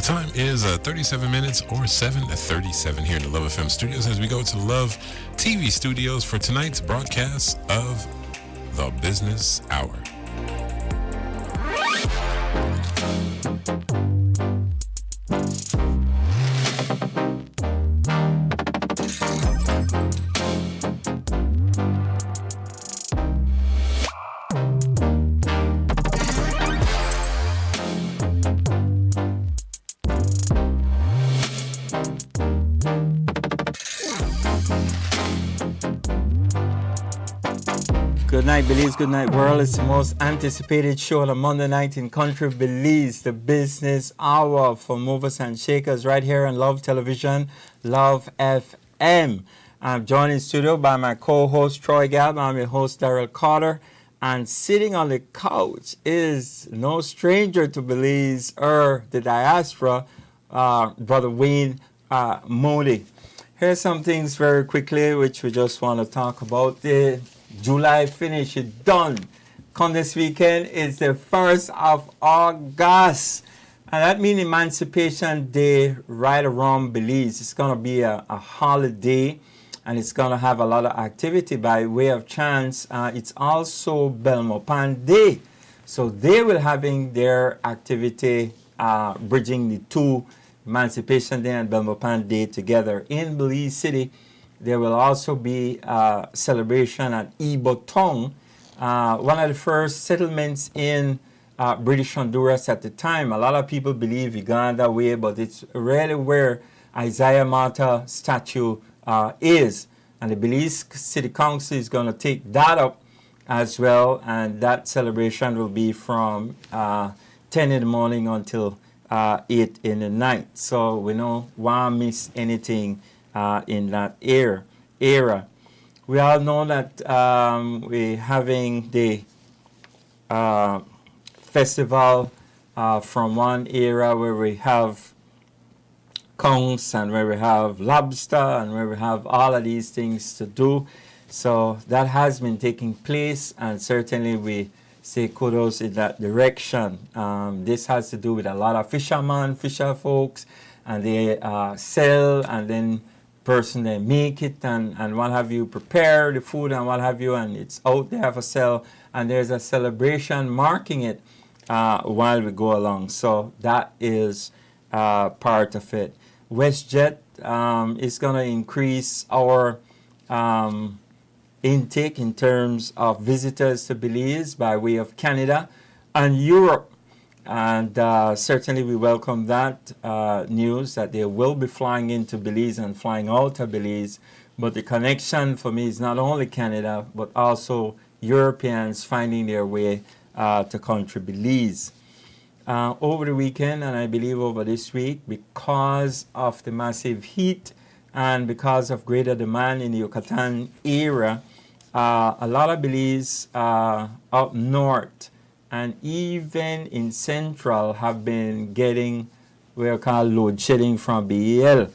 time is 37 minutes or 7:37 here in the Love FM studios as we go to Love TV studios for tonight's broadcast of The Business Hour. Good night, Belize. Good night, world. It's the most anticipated show on a Monday night in country Belize, the Business Hour for movers and shakers right here on Love Television, Love FM. I'm joined in studio by my co-host Troy Gab. I'm your host Daryl Carter, and sitting on the couch is no stranger to Belize or the diaspora, Brother Wayne Moody. Here's some things very quickly which we just want to talk about. The July finish is done. Come this weekend is the 1st of August. And that means Emancipation Day right around Belize. It's going to be a holiday, and it's going to have a lot of activity by way of chance. It's also Belmopan Day. So they will having their activity bridging the two, Emancipation Day and Belmopan Day, together in Belize City. There will also be a celebration at Ibotong, one of the first settlements in British Honduras at the time. A lot of people believe Uganda way, but it's really where Isaiah Mata statue is. And the Belize City Council is going to take that up as well, and that celebration will be from 10 in the morning until 8 in the night. So we don't want to miss anything in that era. We all know that we're having the festival from one era where we have conchs and where we have lobster and where we have all of these things to do. So that has been taking place, and certainly we say kudos in that direction. This has to do with a lot of fisher folks, and they sell, and then person they make it and what have you, prepare the food and what have you, and it's out there for sale, and there's a celebration marking it while we go along. So that is part of it. WestJet is going to increase our intake in terms of visitors to Belize by way of Canada and Europe. And certainly we welcome that news that they will be flying into Belize and flying out of Belize. But the connection for me is not only Canada, but also Europeans finding their way to country Belize. Over the weekend, and I believe over this week, because of the massive heat and because of greater demand in the Yucatan area, a lot of Belize up north and even in Central have been getting what we call load shedding from BEL.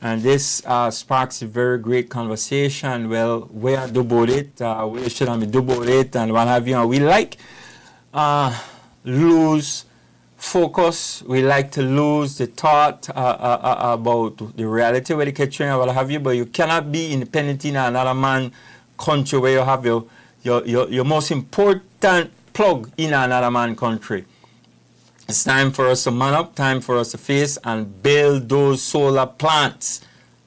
And this sparks a very great conversation. Well, where do about it? Where should I do about it? And what have you? And we like lose focus. We like to lose the thought about the reality where the catching and what have you. But you cannot be independent in another man country where you have your most important plug in another man country. It's time for us to man up, time for us to face and build those solar plants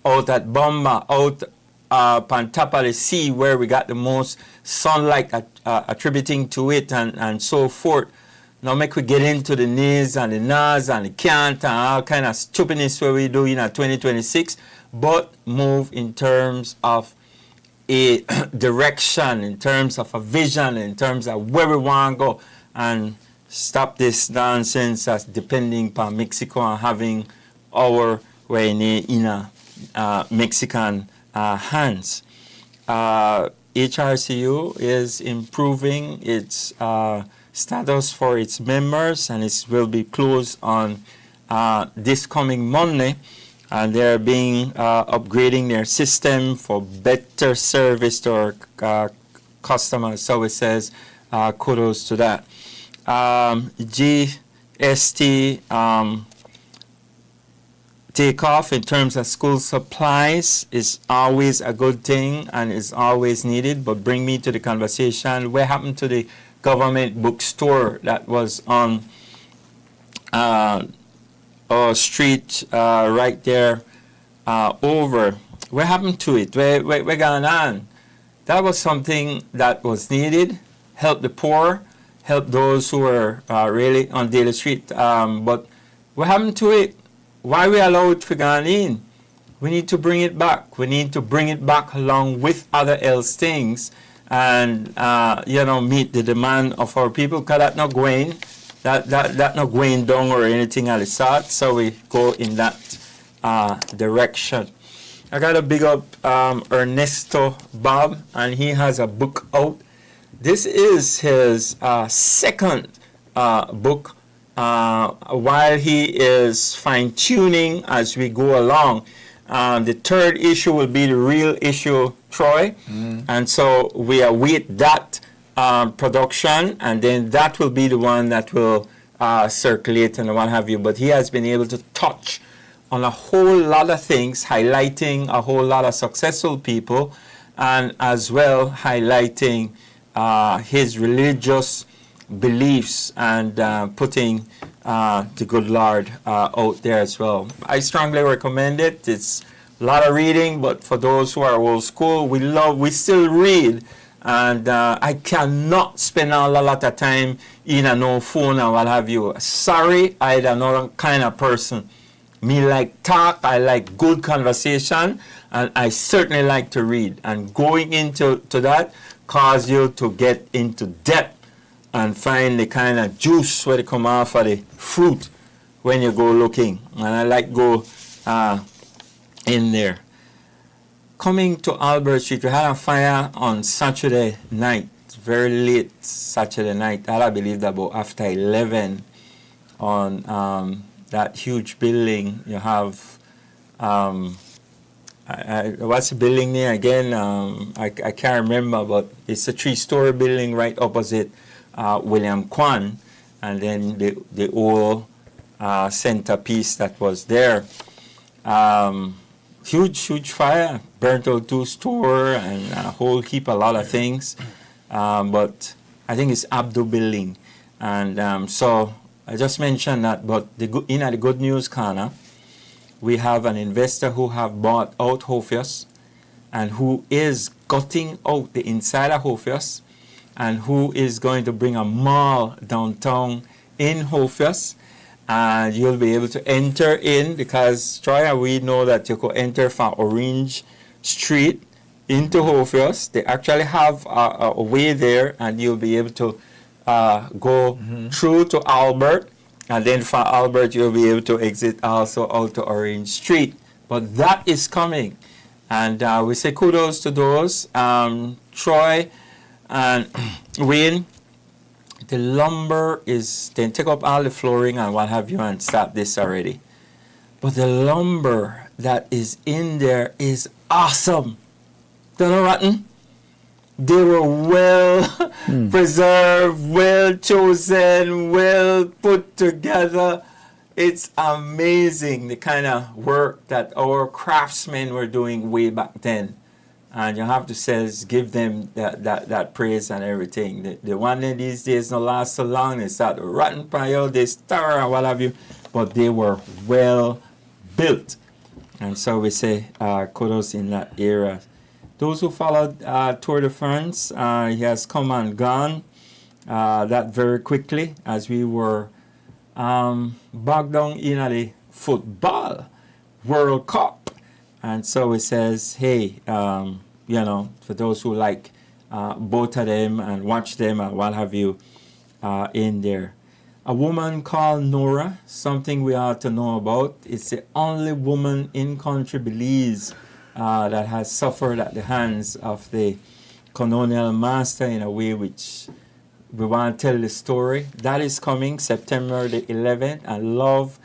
out at Bomba, out on top of the sea where we got the most sunlight attributing to it and so forth. Now make we get into the needs and the nas and the can't and all kind of stupidness where we do in 2026, but move in terms of a direction, in terms of a vision, in terms of where we want to go, and stop this nonsense as depending upon Mexico and having our way in Mexican hands. HRCU is improving its status for its members, and it will be closed on this coming Monday. And they're upgrading their system for better service to our customers. So it says kudos to that. GST take off in terms of school supplies is always a good thing and is always needed. But bring me to the conversation. What happened to the government bookstore that was on our street right there over? What happened to it? What going on? That was something that was needed. Help the poor, help those who are really on Daly Street. But what happened to it? Why we allow it to go in? We need to bring it back. We need to bring it back along with other else things and, meet the demand of our people, because that's not going, that not going down or anything of the sort. So we go in that direction. I got to big up Ernesto Bob, and he has a book out. This is his second book. While he is fine-tuning as we go along. The third issue will be the real issue, Troy. And so we await that production, and then that will be the one that will circulate and what have you. But he has been able to touch on a whole lot of things, highlighting a whole lot of successful people, and as well highlighting his religious beliefs and putting the good Lord out there as well. I strongly recommend it. It's a lot of reading, but for those who are old school, we still read, and I cannot spend a lot of time in a no phone and what have you. Sorry, I'm another kind of person. Me like talk, I like good conversation, and I certainly like to read. And going into that cause you to get into depth and find the kind of juice where they come off of the fruit when you go looking. And I like go in there. Coming to Albert Street, we had a fire on Saturday night, very late Saturday night. I believe about after 11 on that huge building. You have, what's the building name again? I can't remember, but it's a 3-story building right opposite William Kwan, and then the old centerpiece that was there. Huge fire, burnt out 2 stores and a whole heap, a lot of things. But I think it's Abdo building. And so I just mentioned that, but the good news corner, we have an investor who have bought out Hophius and who is gutting out the inside of Hophius, and who is going to bring a mall downtown in Hophius. And you'll be able to enter in, because Troy, we know that you could enter from Orange Street into Hophius. They actually have a way there, and you'll be able to go through to Albert, and then from Albert you'll be able to exit also out to Orange Street. But that is coming, and we say kudos to those. Troy and Wayne, the lumber is, they take up all the flooring and what have you and start this already. But the lumber that is in there is awesome. Don't know, Rotten? They were well preserved, well chosen, well put together. It's amazing the kind of work that our craftsmen were doing way back then. And you have to say, give them that praise and everything. The one in these days don't last so long. They start rotten pile, they stir and what have you. But they were well built. And so we say kudos in that era. Those who followed Tour de France, he has come and gone that very quickly as we were bogged down in the football World Cup. And so it says, hey, for those who like both of them and watch them and what have you in there. A woman called Nora, something we ought to know about. It's the only woman in country Belize that has suffered at the hands of the colonial master in a way which we want to tell the story. That is coming September the 11th, and Love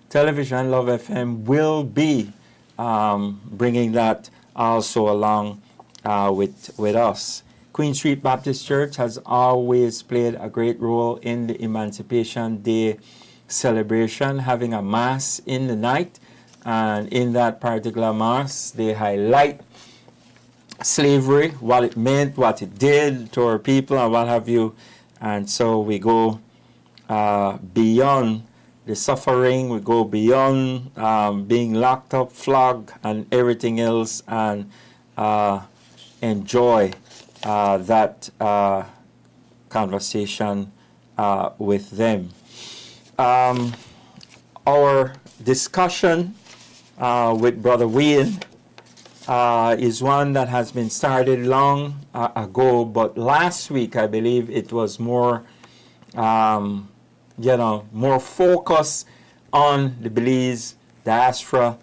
Television, Love FM will be bringing that also along with us. Queen Street Baptist Church has always played a great role in the Emancipation Day celebration, having a mass in the night And in that particular mass, they highlight slavery, what it meant, what it did to our people, and what have you. And so we go beyond the suffering, we go beyond being locked up, flogged, and everything else, and enjoy that conversation with them. Our discussion with Brother Wayne is one that has been started long ago, but last week I believe it was more, more focus on the Belize diaspora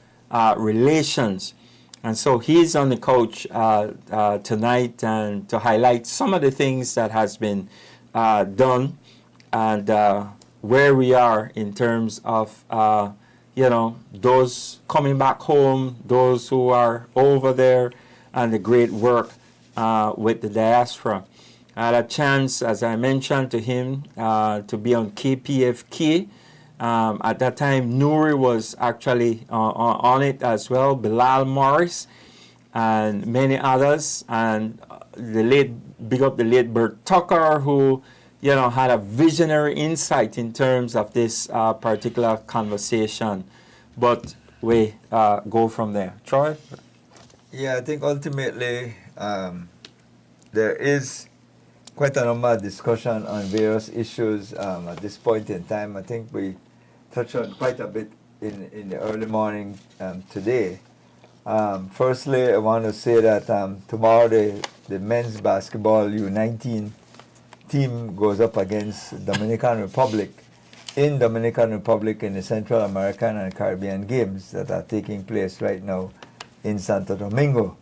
relations. And so he's on the couch tonight and to highlight some of the things that has been done and where we are in terms of those coming back home, those who are over there, and the great work with the diaspora. I had a chance, as I mentioned to him, to be on KPFK. At that time, Nuri was actually on it as well, Bilal Morris, and many others, and big up the late Bert Tucker, who had a visionary insight in terms of this particular conversation. But we go from there. Troy? Yeah, I think ultimately there is quite a number of discussion on various issues at this point in time. I think we touched on quite a bit in the early morning today. Firstly, I want to say that tomorrow the men's basketball U19 team goes up against Dominican Republic in the Central American and Caribbean Games that are taking place right now in Santo Domingo.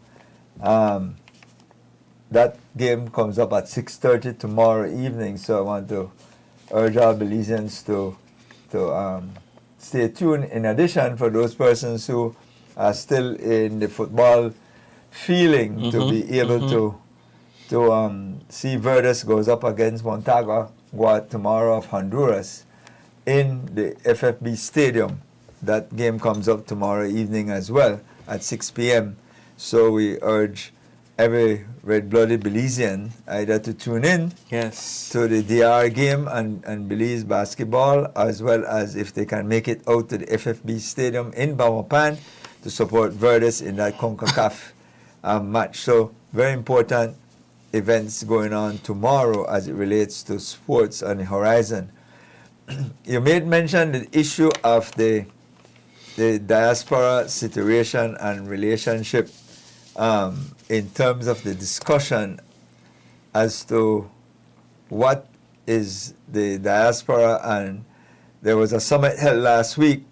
That game comes up at 6:30 tomorrow evening, so I want to urge our Belizeans to stay tuned. In addition, for those persons who are still in the football feeling, to be able to see Verdes goes up against Montagua tomorrow of Honduras in the FFB Stadium. That game comes up tomorrow evening as well at 6 p.m. So we urge every red-blooded Belizean either to tune in to the DR game and Belize basketball, as well as if they can make it out to the FFB Stadium in Bamapan to support Verdes in that CONCACAF match. So very important events going on tomorrow as it relates to sports on the horizon. You made mention the issue of the diaspora situation and relationship in terms of the discussion as to what is the diaspora, and there was a summit held last week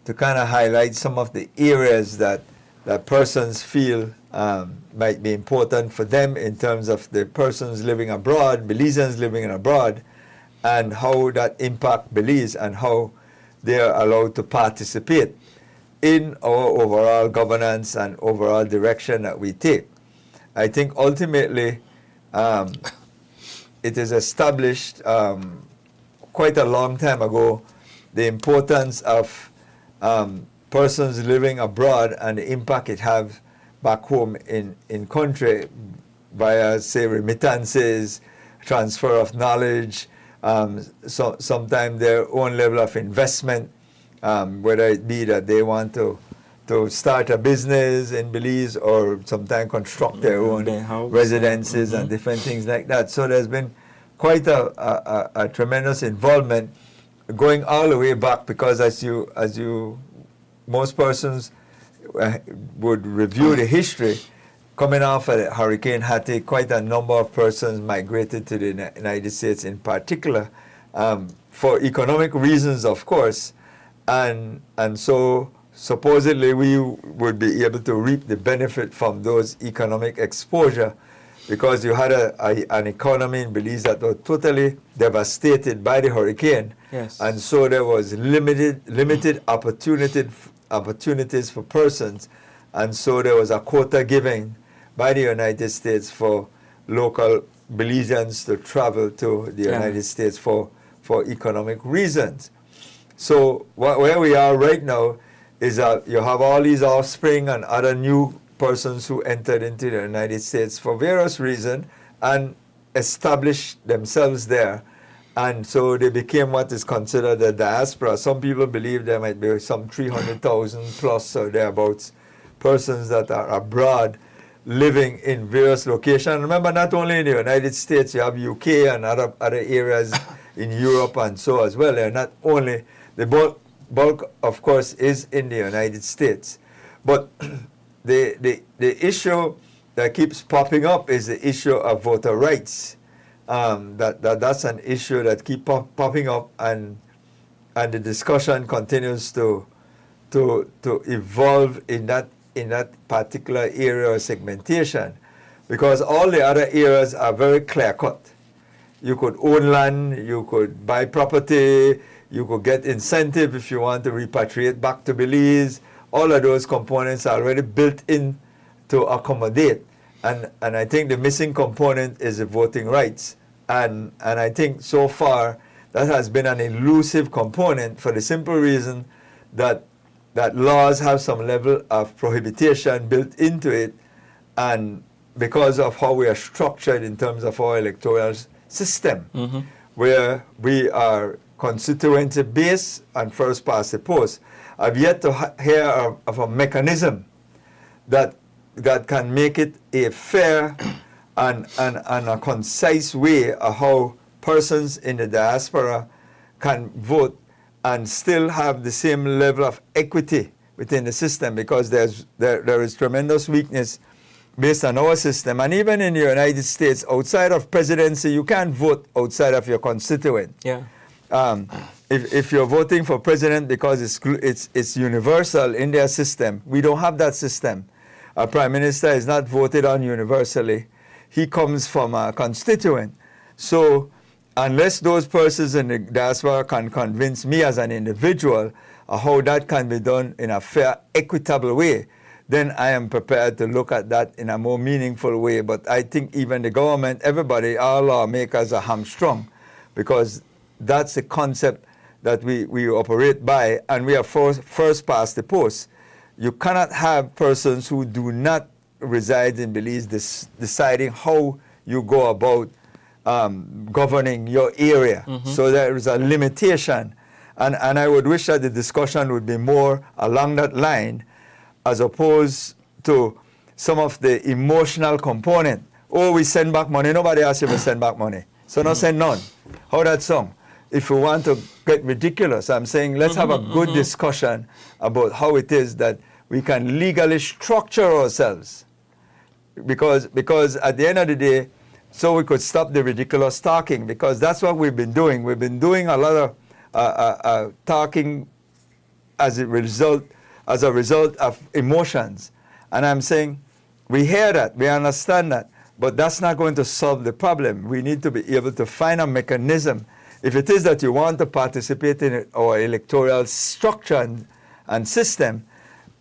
to kind of highlight some of the areas that persons feel might be important for them in terms of the persons living abroad, Belizeans living abroad, and how that impact Belize and how they are allowed to participate in our overall governance and overall direction that we take. I think ultimately it is established quite a long time ago the importance of persons living abroad and the impact it has back home in country via, say, remittances, transfer of knowledge, sometimes their own level of investment, whether it be that they want to start a business in Belize or sometimes construct their own residences and different things like that. So there's been quite a tremendous involvement going all the way back, because as you most persons would review the history, coming off of Hurricane Hattie, quite a number of persons migrated to the United States in particular for economic reasons, of course, and so supposedly we would be able to reap the benefit from those economic exposure, because you had an economy in Belize that was totally devastated by the hurricane, and so there was limited opportunities for persons, and so there was a quota giving by the United States for local Belizeans to travel to the United States for economic reasons. So where we are right now, you have all these offspring and other new persons who entered into the United States for various reasons and established themselves there. And so they became what is considered the diaspora. Some people believe there might be some 300,000 plus or thereabouts persons that are abroad living in various locations. Remember, not only in the United States, you have UK and other areas in Europe and so as well. They're not only, the bulk of course, is in the United States. But the issue that keeps popping up is the issue of voter rights. That's an issue that keeps popping up, and the discussion continues to evolve in that particular area of segmentation, because all the other areas are very clear cut. You could own land, you could buy property, you could get incentive if you want to repatriate back to Belize. All of those components are already built in to accommodate. And I think the missing component is the voting rights. And I think so far that has been an elusive component for the simple reason that laws have some level of prohibition built into it, and because of how we are structured in terms of our electoral system, where we are constituency based and first past the post. I've yet to hear of a mechanism that can make it a fair and a concise way of how persons in the diaspora can vote and still have the same level of equity within the system, because there is tremendous weakness based on our system. And even in the United States, outside of presidency, you can't vote outside of your constituent. Yeah. If you're voting for president because it's universal in their system, we don't have that system. Our prime minister is not voted on universally. He comes from a constituent. So unless those persons in the diaspora can convince me as an individual how that can be done in a fair, equitable way, then I am prepared to look at that in a more meaningful way. But I think even the government, everybody, all lawmakers are hamstrung, because that's the concept that we operate by, and we are first past the post. You cannot have persons who do not reside in Belize deciding how you go about governing your area. So there is a limitation. And I would wish that the discussion would be more along that line, as opposed to some of the emotional component. Oh, we send back money. Nobody asked you to send back money. So no send none. How that song? If we want to get ridiculous, I'm saying let's have a good discussion about how it is that we can legally structure ourselves. Because at the end of the day, so we could stop the ridiculous talking, because that's what we've been doing. We've been doing a lot of talking as a result of emotions. And I'm saying we hear that, we understand that, but that's not going to solve the problem. We need to be able to find a mechanism. If it is that you want to participate in our electoral structure and system,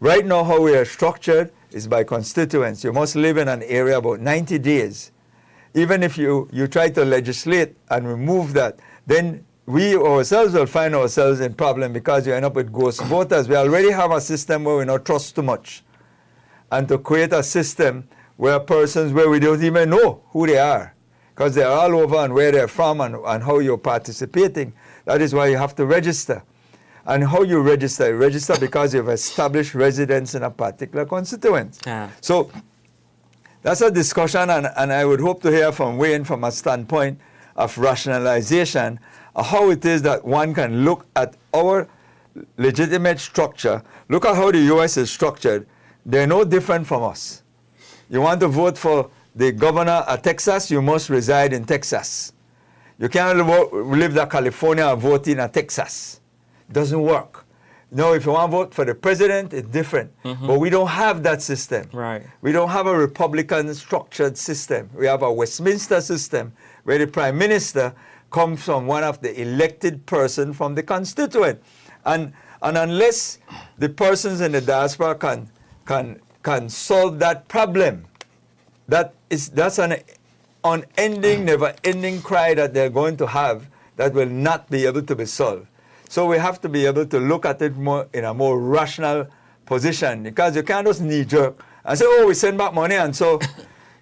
right now how we are structured is by constituents. You must live in an area about 90 days. Even if you try to legislate and remove that, then we ourselves will find ourselves in problem, because you end up with ghost voters. We already have a system where we don't trust too much. And to create a system where persons where we don't even know who they are, because they're all over and where they're from and how you're participating, that is why you have to register. And how you register because you've established residence in a particular constituent. Yeah. So that's a discussion, and I would hope to hear from Wayne from a standpoint of rationalization, how it is that one can look at our legitimate structure. Look at how the U.S. is structured. They're no different from us. You want to vote for the governor of Texas, you must reside in Texas. You can't live in California and vote in Texas. It doesn't work. No, if you want to vote for the president, it's different. But we don't have that system. Right. We don't have a Republican structured system. We have a Westminster system where the prime minister comes from one of the elected person from the constituent. And unless the persons in the diaspora can solve that problem, that's an unending, never-ending cry that they're going to have that will not be able to be solved. So we have to be able to look at it more in a more rational position, because you can't just knee-jerk and say, oh, we send back money, and so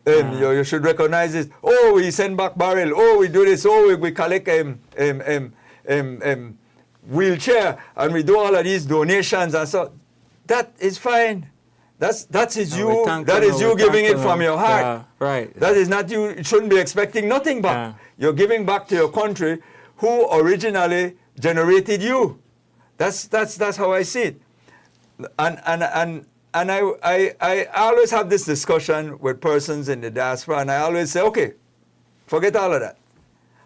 you should recognize this. Oh, we send back barrel. Oh, we do this. Oh, we collect wheelchair, and we do all of these donations, and so that is fine. That is you giving it from your heart. Right. That is not you. You shouldn't be expecting nothing back. You're giving back to your country, who originally generated you. That's how I see it. And I always have this discussion with persons in the diaspora, and I always say, okay, forget all of that.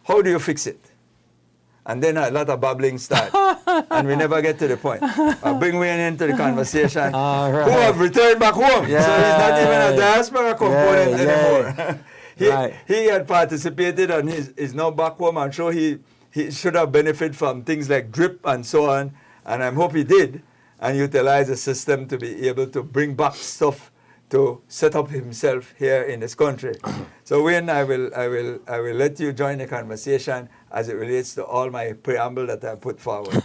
How do you fix it? And then a lot of babbling starts, and we never get to the point. I bring Wayne into the conversation, right. who have returned back home. Yeah. So he's not even a diaspora component anymore. Right. He had participated, and he's now back home. I'm sure he should have benefited from things like DRIP and so on, and I hope he did, and utilize the system to be able to bring back stuff to set up himself here in this country. So Wayne, I will let you join the conversation as it relates to all my preamble that I put forward.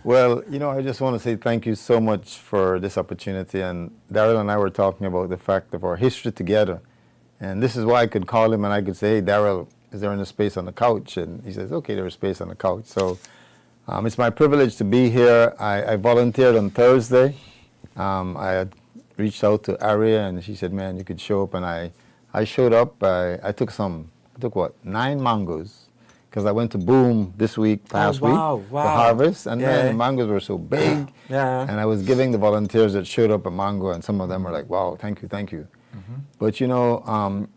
Well, I just want to say thank you so much for this opportunity. And Daryl and I were talking about the fact of our history together. And this is why I could call him and I could say, hey, Daryl, is there any space on the couch? And he says, okay, there's space on the couch. So it's my privilege to be here. I volunteered on Thursday. I had reached out to Aria, and she said, man, you could show up. And I showed up. I took 9 mangoes, because I went to Boom this week, past week, for harvest. And man, the mangoes were so big. And I was giving the volunteers that showed up a mango, and some of them were like, wow, thank you, thank you. But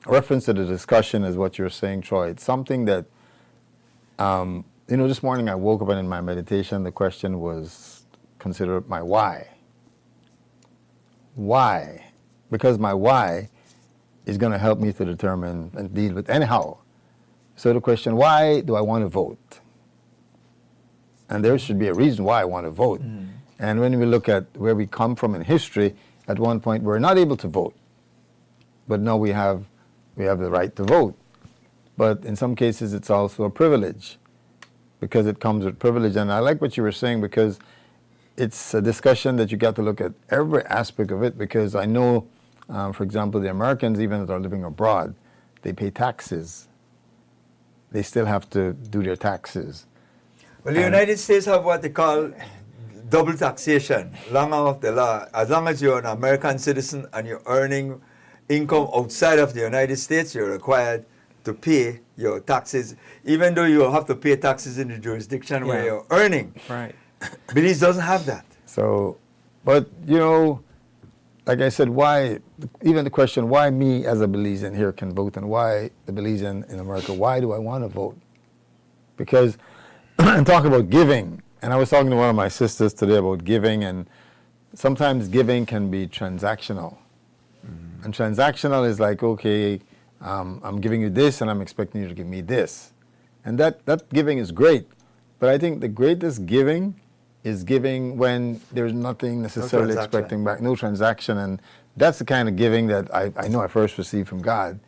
reference to the discussion is what you're saying, Troy. It's something that, this morning I woke up and in my meditation, the question was, consider my why. Why? Because my why is going to help me to determine and deal with anyhow. So the question, why do I want to vote? And there should be a reason why I want to vote. And when we look at where we come from in history, at one point we're not able to vote. But now we have the right to vote. But in some cases it's also a privilege, because it comes with privilege. And I like what you were saying, because it's a discussion that you got to look at every aspect of it, because I know, for example, the Americans, even that are living abroad, they pay taxes. They still have to do their taxes. Well, the United States have what they call double taxation, long arm of the law. As long as you're an American citizen and you're earning income outside of the United States, you're required to pay your taxes, even though you have to pay taxes in the jurisdiction where you're earning. Right. Belize doesn't have that. So, but like I said, why, even the question, why me as a Belizean here can vote, and why the Belizean in America, why do I want to vote? Because I'm talking about giving, and I was talking to one of my sisters today about giving, and sometimes giving can be transactional. And transactional is like, okay, I'm giving you this and I'm expecting you to give me this. And that giving is great, but I think the greatest giving is giving when there's nothing necessarily expecting back, no transaction. And that's the kind of giving that I know I first received from God.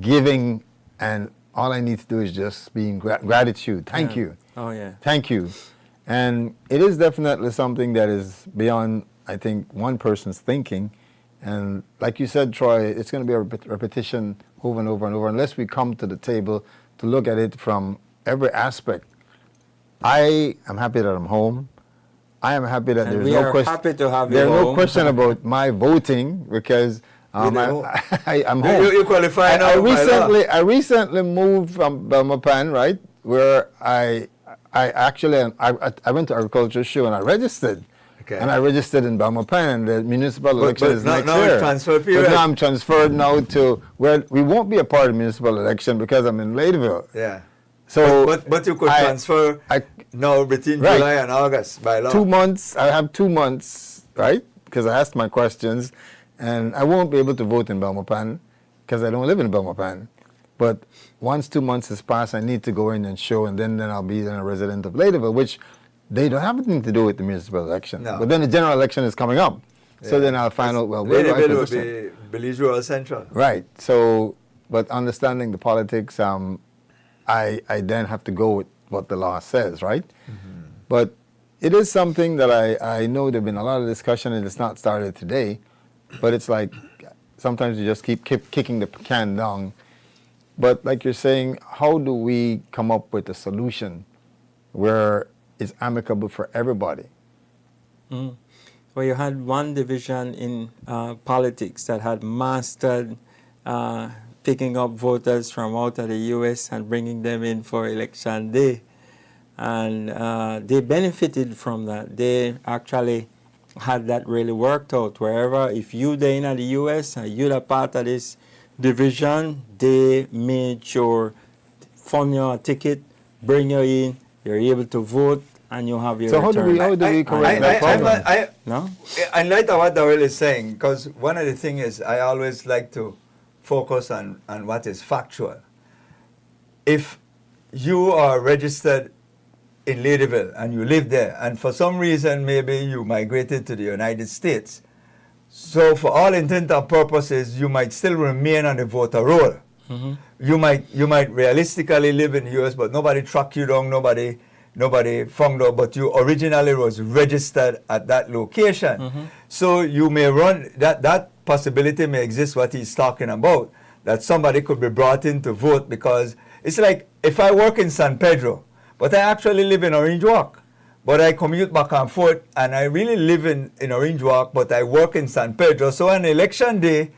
Giving, and all I need to do is just be in gratitude. Thank you. Oh, yeah. Thank you. And it is definitely something that is beyond, I think, one person's thinking. And like you said, Troy, it's going to be a repetition over and over and over, unless we come to the table to look at it from every aspect. I am happy that I'm home. I am happy that And there's we no are question. happy to have you There's no home. question about my voting, because I'm home. You qualify now. I recently moved from Belmopan, right, where I went to agriculture show and I registered. Okay. And I registered in Belmopan, and the municipal election is next now year. transfer period. But now I'm transferred now to where we won't be a part of the municipal election because I'm in Ladeville. Yeah. So But you could transfer now between July and August by law. 2 months. I have 2 months, right? Because I asked my questions, and I won't be able to vote in Belmopan because I don't live in Belmopan. But once 2 months has passed, I need to go in and show, and then I'll be a resident of Ladeville, which they don't have anything to do with the municipal election. No. But then the general election is coming up. So then I'll find out, well, where do I Ladeville will position? be Belize Rural Central. Right. So, but understanding the politics, I then have to go with what the law says, right? But it is something that I know there've been a lot of discussion, and it's not started today, but it's like sometimes you just keep kicking the can down. But like you're saying, how do we come up with a solution where it's amicable for everybody? Well, you had one division in politics that had mastered picking up voters from out of the U.S. and bringing them in for election day. And they benefited from that. They actually had that really worked out. Wherever, if you're in the U.S. and you're a part of this division, they made sure fund your ticket, bring you in, you're able to vote, and you have your So return. how do we correct that problem? No? I like what Darrell is saying, because one of the things is I always like to focus on what is factual. If you are registered in Ladyville and you live there, and for some reason maybe you migrated to the United States, so for all intent and purposes, you might still remain on the voter roll. You might realistically live in the U.S., but nobody tracked you down, nobody found out, but you originally was registered at that location. So you may run, that possibility may exist, what he's talking about, that somebody could be brought in to vote, because it's like if I work in San Pedro, but I actually live in Orange Walk, but I commute back and forth, and I really live in Orange Walk, but I work in San Pedro. So on election day,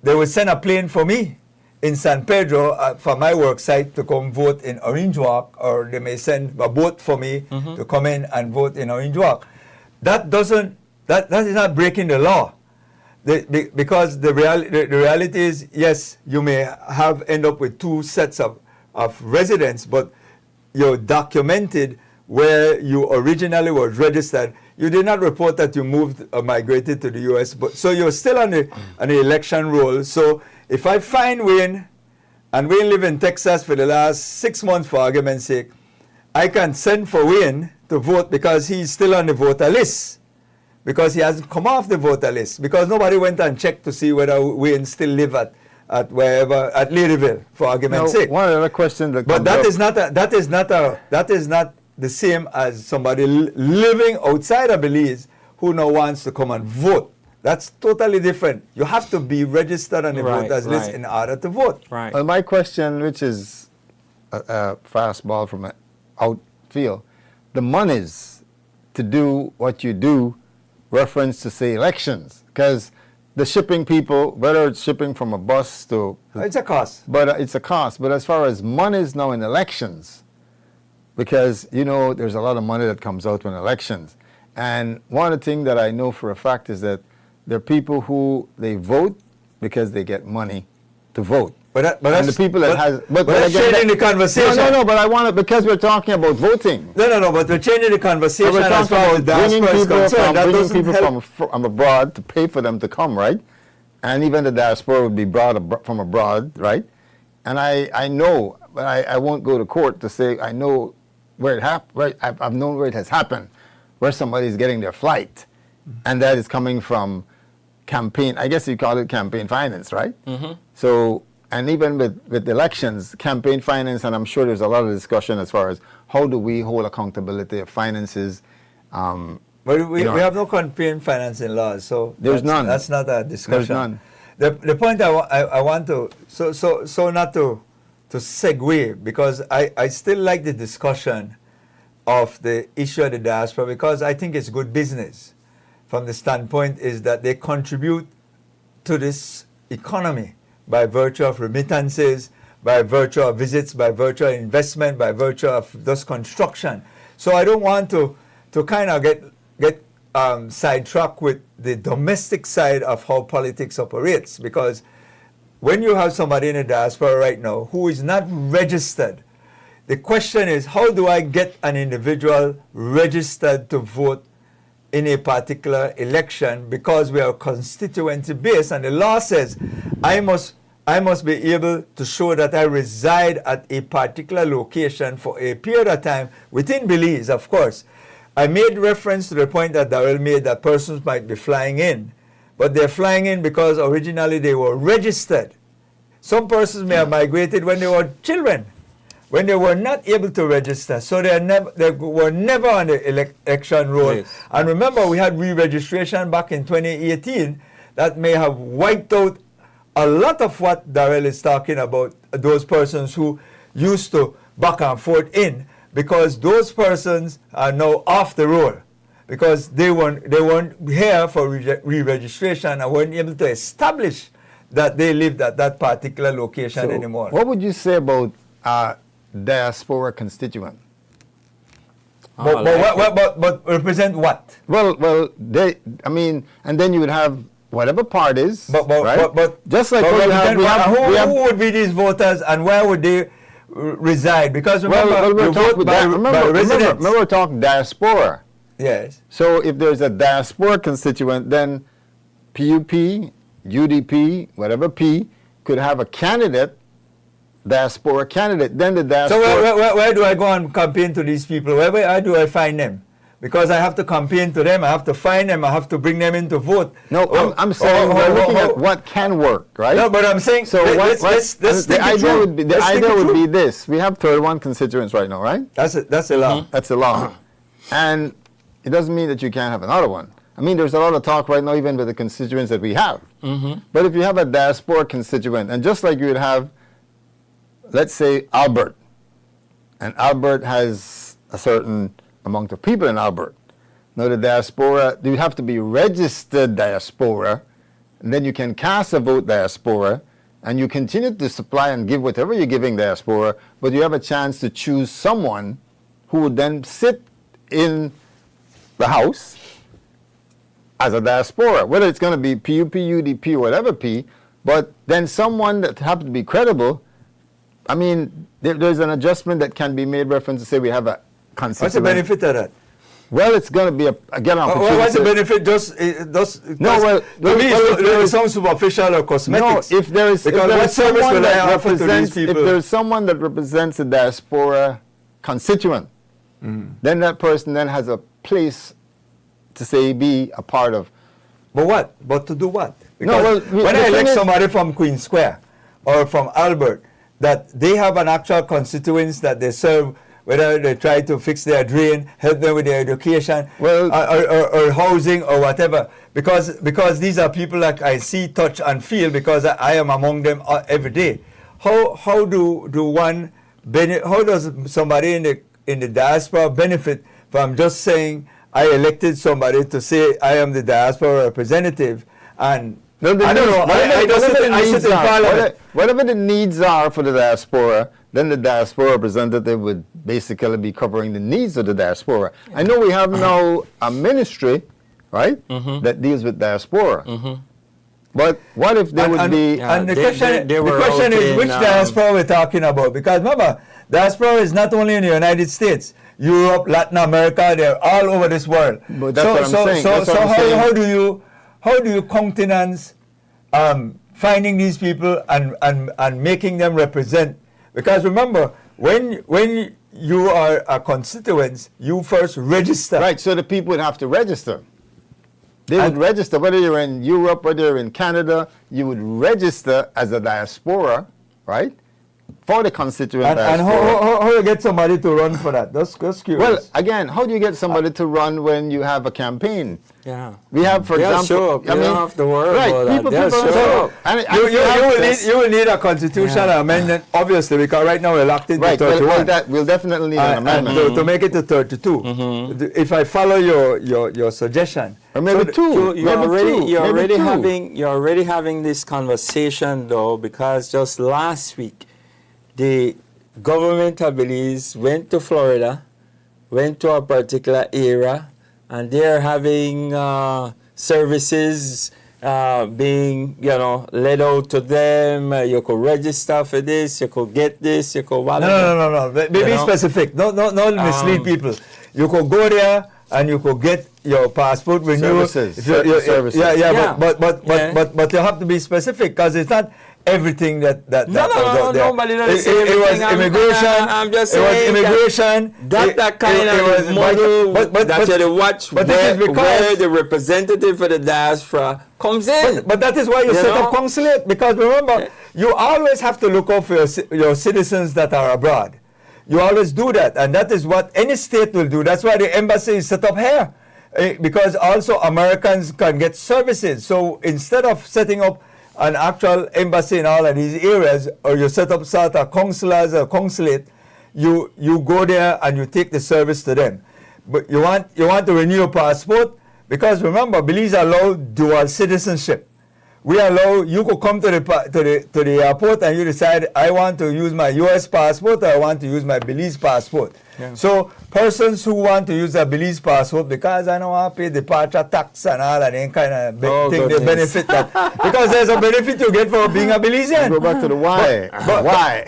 they would send a plane for me in San Pedro for my work site to come vote in Orange Walk, or they may send a boat for me to come in and vote in Orange Walk. That is not breaking the law. Because the reality is, yes, you may end up with two sets of residents, but you're documented where you originally was registered. You did not report that you moved or migrated to the U.S., but so you're still on the election roll. So if I find Wayne, and Wayne live in Texas for the last 6 months, for argument's sake, I can send for Wayne to vote because he's still on the voter list, because he hasn't come off the voter list, because nobody went and checked to see whether Wayne still live at wherever, at Ladyville, for argument's sake. One other question that But that is not the same as somebody living outside of Belize who now wants to come and vote. That's totally different. You have to be registered on the voters list in order to vote. Right. Well, my question, which is a fastball from an outfield, the monies to do what you do, reference to say elections, because the shipping people, whether it's shipping from a bus to... It's a cost. But it's a cost. But as far as monies now in elections, because, you know, there's a lot of money that comes out in elections. And one of the things that I know for a fact is that there are people who they vote because they get money to vote. But the people that has... But that's again, changing the conversation. No, but I want to, because we're talking about voting. No, but we're changing the conversation We're as talking far as about diaspora is concerned. That bringing doesn't people help. from abroad to pay for them to come, right? And even the diaspora would be brought from abroad, right? And I know, but I won't go to court to say I know where it happened. Right? I've known where it has happened, where somebody's getting their flight, and that is coming from campaign. I guess you call it campaign finance, right? So, and even with elections, campaign finance, and I'm sure there's a lot of discussion as far as how do we hold accountability of finances. But we have no campaign financing laws, so there's none. That's not a discussion. There's none. The point I want to so not to segue, because I still like the discussion of the issue of the diaspora, because I think it's good business from the standpoint is that they contribute to this economy by virtue of remittances, by virtue of visits, by virtue of investment, by virtue of just construction. So I don't want to kind of get sidetracked with the domestic side of how politics operates, because when you have somebody in the diaspora right now who is not registered, the question is, how do I get an individual registered to vote in a particular election, because we are constituency based, and the law says I must be able to show that I reside at a particular location for a period of time within Belize, of course. I made reference to the point that Darrell made that persons might be flying in, but they're flying in because originally they were registered. Some persons may have migrated when they were children, when they were not able to register, so they were never on the election roll. Yes. And remember, we had re-registration back in 2018 that may have wiped out a lot of what Darrell is talking about, those persons who used to back and forth in, because those persons are now off the roll because they weren't here for re-registration and weren't able to establish that they lived at that particular location So anymore. what would you say about diaspora constituent? But represent what? Well, and then you would have whatever parties, right? But just like but what who would be these voters and where would they reside? Because remember, you vote by residence. Remember we're talking diaspora. Yes. So if there's a diaspora constituent, then PUP, UDP, whatever P, could have a candidate, diaspora candidate. Then the diaspora. So where do I go and campaign to these people? Where do I find them? Because I have to campaign to them, I have to find them, I have to bring them in to vote. No, I'm saying we're looking at what can work, right? No, but I'm saying so. The idea would be this: we have 31 constituents right now, right? That's a law. That's a law, and it doesn't mean that you can't have another one. I mean, there's a lot of talk right now, even with the constituents that we have. But if you have a diaspora constituent, and just like you would have, let's say Albert, and Albert has a certain amount of people in Albert. Now the diaspora, you have to be registered diaspora, and then you can cast a vote diaspora, and you continue to supply and give whatever you're giving diaspora, but you have a chance to choose someone who would then sit in the House as a diaspora, whether it's going to be PUP, UDP, or whatever P, but then someone that happens to be credible. I mean, there's an adjustment that can be made reference to say we have a constituent. What's the benefit of that? Well, it's going to be again an opportunity. What's the benefit? It sounds superficial or cosmetics. No, if there is someone that represents a diaspora constituent, then that person then has a place to say be a part of. But what? But to do what? Because when I elect somebody from Queen Square or from Albert, that they have an actual constituents that they serve, whether they try to fix their drain, help them with their education, or housing or whatever. Because these are people like I see, touch, and feel, because I am among them every day. How does somebody in the diaspora benefit from just saying I elected somebody to say I am the diaspora representative and I don't know. I sit in Parliament. Whatever the needs are for the diaspora, then the diaspora representative would basically be covering the needs of the diaspora. I know we have now a ministry, right, that deals with diaspora. But what if there would be... And the question is which diaspora we're talking about. Because remember, diaspora is not only in the United States. Europe, Latin America, they're all over this world. But that's what I'm saying. So how do you countenance finding these people and making them represent? Because remember, when you are a constituent, you first register. Right, so the people would have to register. They would register, whether you're in Europe, whether you're in Canada, you would register as a diaspora, right? For the constituent diaspora. And how do you get somebody to run for that? That's curious. Well, again, how do you get somebody to run when you have a campaign? Yeah. We have, for example... Show up. You don't have to worry about people that. show up. You will need a constitutional amendment, obviously, because right now we're locked into 31. We'll definitely need an amendment. To make it to 32. If I follow your suggestion. Or maybe two. You're already having this conversation, though, because just last week, the government of Belize went to Florida, went to a particular area, and they're having services being, laid out to them. You could register for this, you could get this, you could whatever. No. Be specific. Don't mislead people. You could go there and you could get your passport renewed. Services. But you have to be specific, because it's not everything that was out there. Nobody does say It was everything. immigration. I'm just it was saying immigration. that kind of model that you watch where the representative for the diaspora comes in. But that is why you set up consulate, because remember, you always have to look out for your citizens that are abroad. you always do that, and that is what any state will do. That's why the embassy is set up here, because also Americans can get services. So instead of setting up an actual embassy in all of these areas, or you set up sort of consulars or consulate, you go there and you take the service to them. But you want to renew your passport, because remember, Belize allow dual citizenship. We allow you could come to the airport and you decide, I want to use my U.S. passport or I want to use my Belize passport. Yeah. So persons who want to use a Belize passport, because I don't want to pay departure tax and all that, and kind of thing, they benefit that. Because there's a benefit you get for being a Belizean. Go back to the why. Why?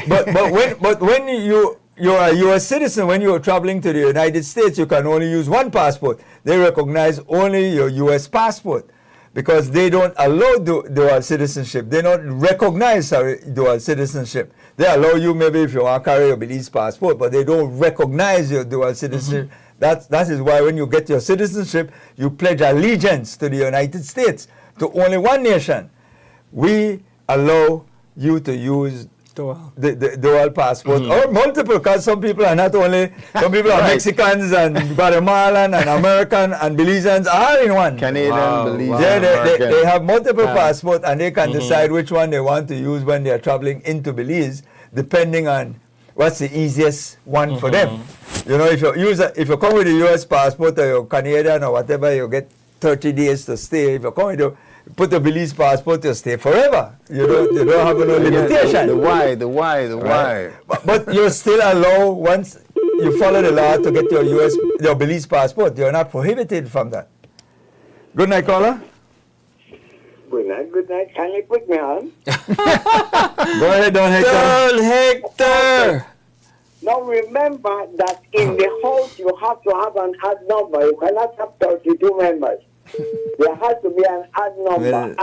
But when you're a U.S. citizen, when you're traveling to the United States, you can only use one passport. They recognize only your U.S. passport, because they don't allow dual citizenship. They don't recognize dual citizenship. They allow you maybe if you want to carry your Belize passport, but they don't recognize your dual citizenship. That is why when you get your citizenship, you pledge allegiance to the United States, to only one nation. We allow you to use the dual passport, or multiple, because some people are not only, some people are Mexicans and Guatemalan and American and Belizeans all in one. Canadian, Belizean, Yeah, American. they have multiple passports, and they can decide which one they want to use when they are traveling into Belize, depending on what's the easiest one for them. You know, if you come with a U.S. passport or you're Canadian or whatever, you get 30 days to stay. If you come with put a Belize passport, you stay forever. You don't have no limitation. The why. But you're still allowed, once you follow the law, to get your Belize passport. You're not prohibited from that. Good night, caller. Good night. Can you put me on? Go ahead, Don Hector. Don Hector! Now remember that in the house you have to have an odd number. You cannot have 32 members. There has to be an odd number.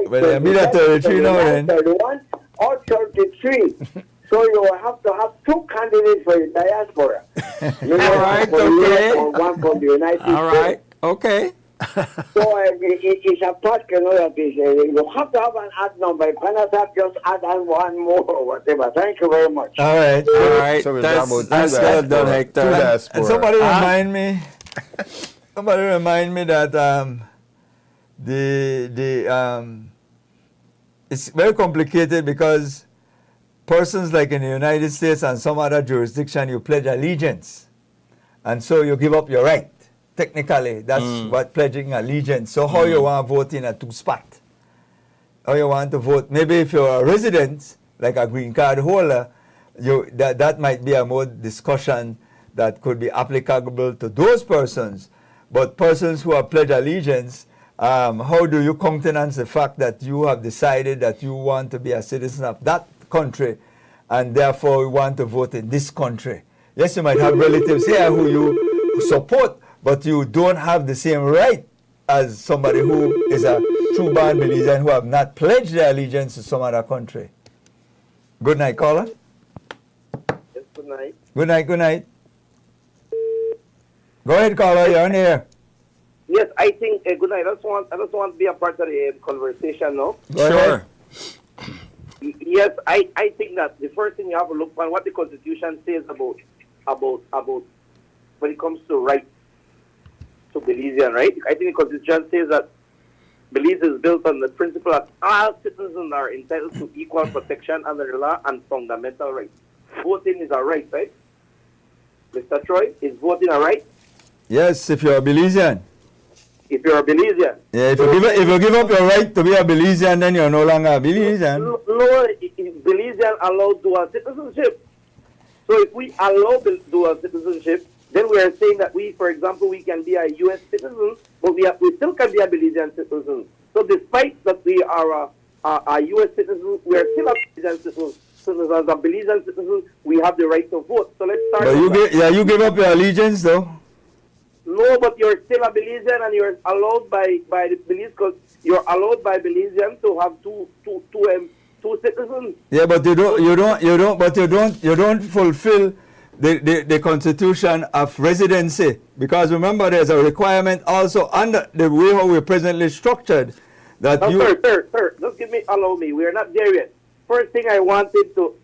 Well, be that 33 now then. 31 or 33. So you will have to have two candidates for the diaspora. All right, for okay. US or one from the United States. All right, okay. So it's a part, you know, that is, you have to have an odd number. You cannot have just add on one more or whatever. Thank you very much. All right. All right. So we're That's about good, Don Hector. And somebody remind me. Somebody remind me that it's very complicated, because persons like in the United States and some other jurisdiction, you pledge allegiance, and so you give up your right. Technically, that's what pledging allegiance. So how you want to vote in a two-spot? How you want to vote? Maybe if you're a resident, like a green card holder, that might be a more discussion that could be applicable to those persons. But persons who have pledged allegiance, how do you countenance the fact that you have decided that you want to be a citizen of that country, and therefore you want to vote in this country? Yes, you might have relatives here who you support, but you don't have the same right as somebody who is a true-born Belizean who have not pledged their allegiance to some other country. Good night, caller. Yes, good night. Good night. Go ahead, caller. You're on the air. Yes, I think, good night. I just want to be a part of the conversation now. Go ahead. Yes, I think that the first thing you have to look for what the Constitution says about when it comes to rights to Belizean, right? I think the Constitution says that Belize is built on the principle that all citizens are entitled to equal protection under the law and fundamental rights. Voting is a right, right? Mr. Troy, is voting a right? Yes, if you're a Belizean. If you're a Belizean. Yeah, if you give up your right to be a Belizean, then you're no longer a Belizean. No, Belizean allow dual citizenship. So if we allow dual citizenship, then we are saying that we, for example, we can be a U.S. citizen, but we still can be a Belizean citizen. So despite that we are a U.S. citizen, we are still a Belizean citizen. So as a Belizean citizen, we have the right to vote. So let's start. But you give up your allegiance, though. No, but you're still a Belizean, and you're allowed by the Belize, because you're allowed by Belizean to have two citizens. Yeah, but you don't fulfill the Constitution of residency, because remember there's a requirement also under the way how we're presently structured that Sir, just allow me. We are not there yet. First thing I wanted to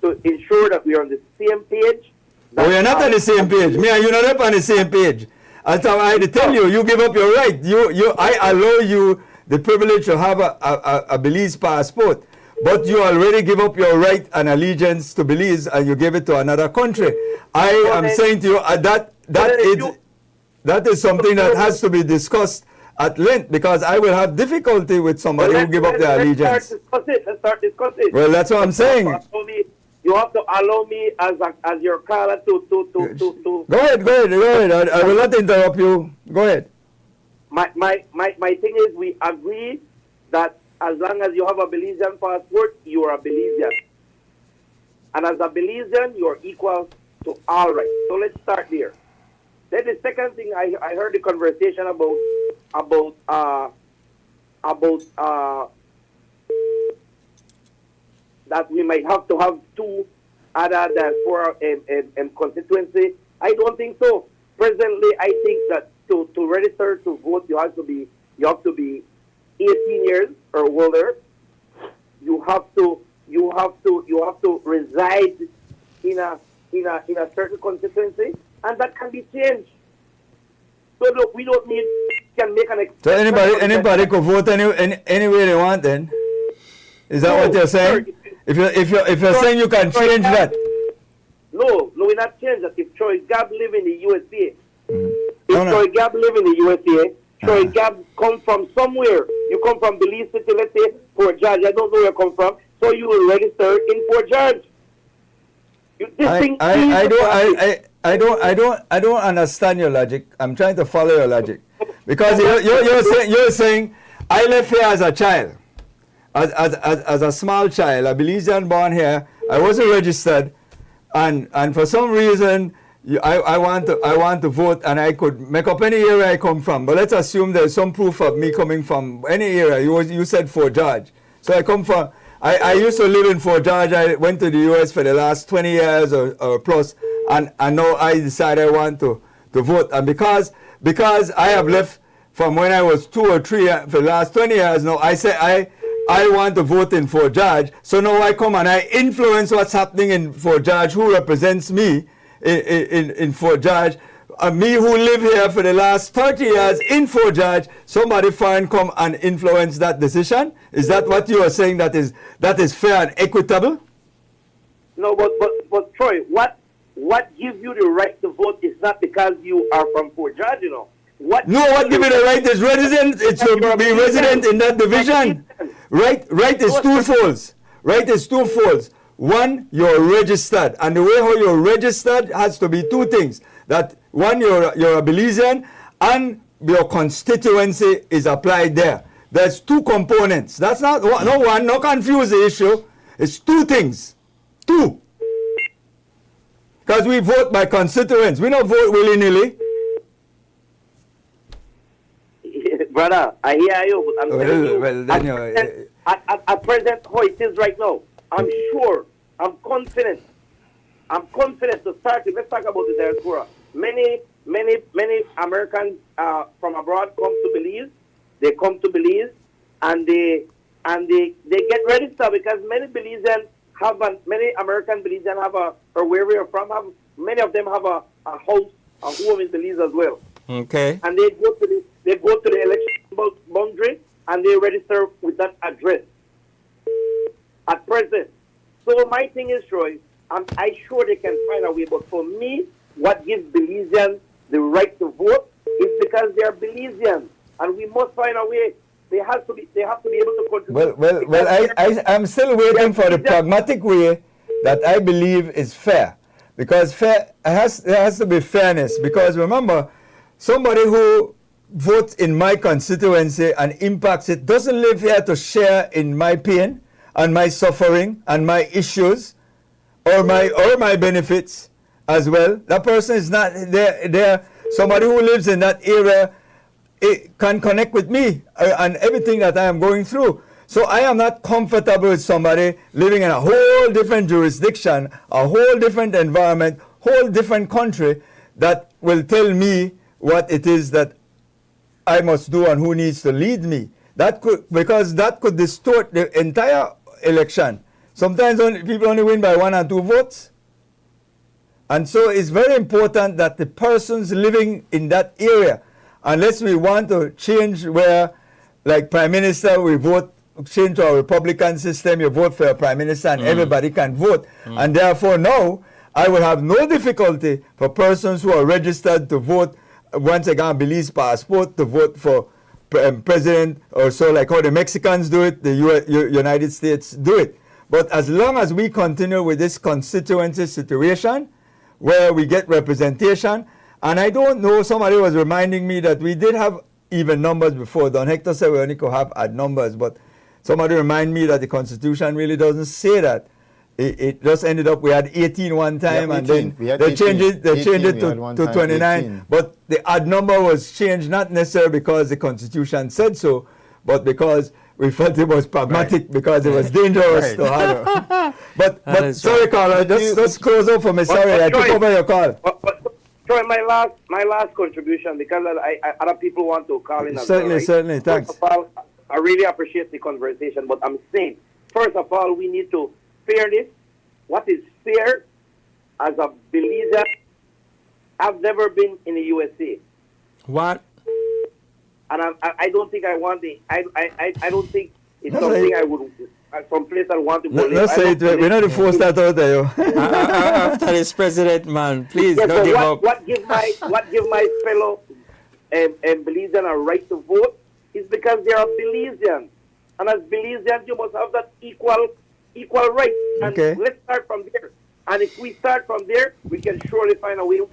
to ensure that we are on the same page. Oh, we are not on the same page. Me and you not up on the same page. I had to tell you, you give up your right. I allow you the privilege to have a Belize passport, but you already give up your right and allegiance to Belize, and you give it to another country. I am saying to you that is something that has to be discussed at length, because I will have difficulty with somebody who give up their allegiance. Let's start discussing. Well, that's what I'm saying. You have to allow me as your caller to. Go ahead. I will not interrupt you. Go ahead. My thing is, we agree that as long as you have a Belizean passport, you are a Belizean. And as a Belizean, you are equal to all rights. So let's start there. Then the second thing, I heard the conversation about that we might have to have two other than four constituency. I don't think so. Presently, I think that to register to vote, you have to be 18 years or older. You have to reside in a certain constituency, and that can be changed. So look, we don't need can make an. So anybody could vote any way they want. Then is that what you're saying? If you're saying you can change that. No, we're not change that. If Troy Gab live in the USA, Troy Gab live in the USA, Troy Gab come from somewhere. You come from Belize City, let's say Fort George. I don't know where you come from, so you will register in Fort George. I don't understand your logic. I'm trying to follow your logic, because you're saying I left here as a child, as a small child, a Belizean born here. I wasn't registered, and for some reason I want to vote, and I could make up any area I come from. But let's assume there's some proof of me coming from any area. You said Fort George, so I come from. I used to live in Fort George. I went to the U.S. for the last 20 years or plus, and now I decided I want to vote. And because I have lived from when I was 2 or 3 for the last 20 years now, I say I want to vote in Fort George. So now I come and I influence what's happening in Fort George, who represents me in Fort George. Me who live here for the last 30 years in Fort George, somebody foreign come and influence that decision? Is that what you are saying, that is fair and equitable? No, but Troy, what gives you the right to vote is not because you are from Fort George, you know. What gives you the right is resident. It's to be resident in that division. Right is twofolds. Right is twofolds. One, you're registered, and the way how you're registered has to be two things. That one, you're a Belizean, and your constituency is applied there. There's two components. That's not one. No confuse the issue. It's two things. Two. Because we vote by constituents. We don't vote willy-nilly. Brother, I hear you, but I'm telling you, at present, how it is right now, I'm sure, I'm confident to start it. Let's talk about the diaspora. Many Americans from abroad come to Belize. They come to Belize, and they get registered, because many American Belizean have or wherever you're from, many of them have a house, a home in Belize as well. Okay. And they go to the election boundary and they register with that address at present. So my thing is, Troy, I'm sure they can find a way, but for me, what gives Belizeans the right to vote is because they are Belizeans, and we must find a way. They have to be able to contribute. Well, I'm still waiting for the pragmatic way that I believe is fair, because there has to be fairness. Because remember, somebody who votes in my constituency and impacts it doesn't live here to share in my pain and my suffering and my issues or my benefits as well. That person is not there. Somebody who lives in that area, it can connect with me and everything that I am going through. So I am not comfortable with somebody living in a whole different jurisdiction, a whole different environment, whole different country, that will tell me what it is that I must do and who needs to lead me. Because that could distort the entire election. Sometimes people only win by 1 or 2 votes. And so it's very important that the persons living in that area, unless we want to change where, like Prime Minister, we vote, change to our Republican system, you vote for a Prime Minister and everybody can vote. And therefore now, I will have no difficulty for persons who are registered to vote, once again, Belize passport, to vote for president, or so like how the Mexicans do it, the United States do it. But as long as we continue with this constituency situation, where we get representation, and I don't know, somebody was reminding me that we did have even numbers before. Don Hector said we only could have odd numbers, but somebody reminded me that the Constitution really doesn't say that. It just ended up, we had 18 one time, and then they changed it to 29. But the odd number was changed not necessarily because the Constitution said so, but because we felt it was pragmatic, because it was dangerous to have. But sorry, Carl, let's close off for me. Sorry, I took over your call. Troy, my last contribution, because other people want to call in. Certainly, thanks. First of all, I really appreciate the conversation, but I'm saying, first of all, we need to fairness. What is fair? As a Belizean, I've never been in the USA. What? And I don't think I want the. I don't think it's something I would. Some place I want to go. Let's say it. We're not forced that out there. After this president, man, please yes, don't give up. What give my fellow Belizean a right to vote is because they are Belizean, and as Belizeans you must have that equal right. And let's start from there. And if we start from there, we can surely find a way to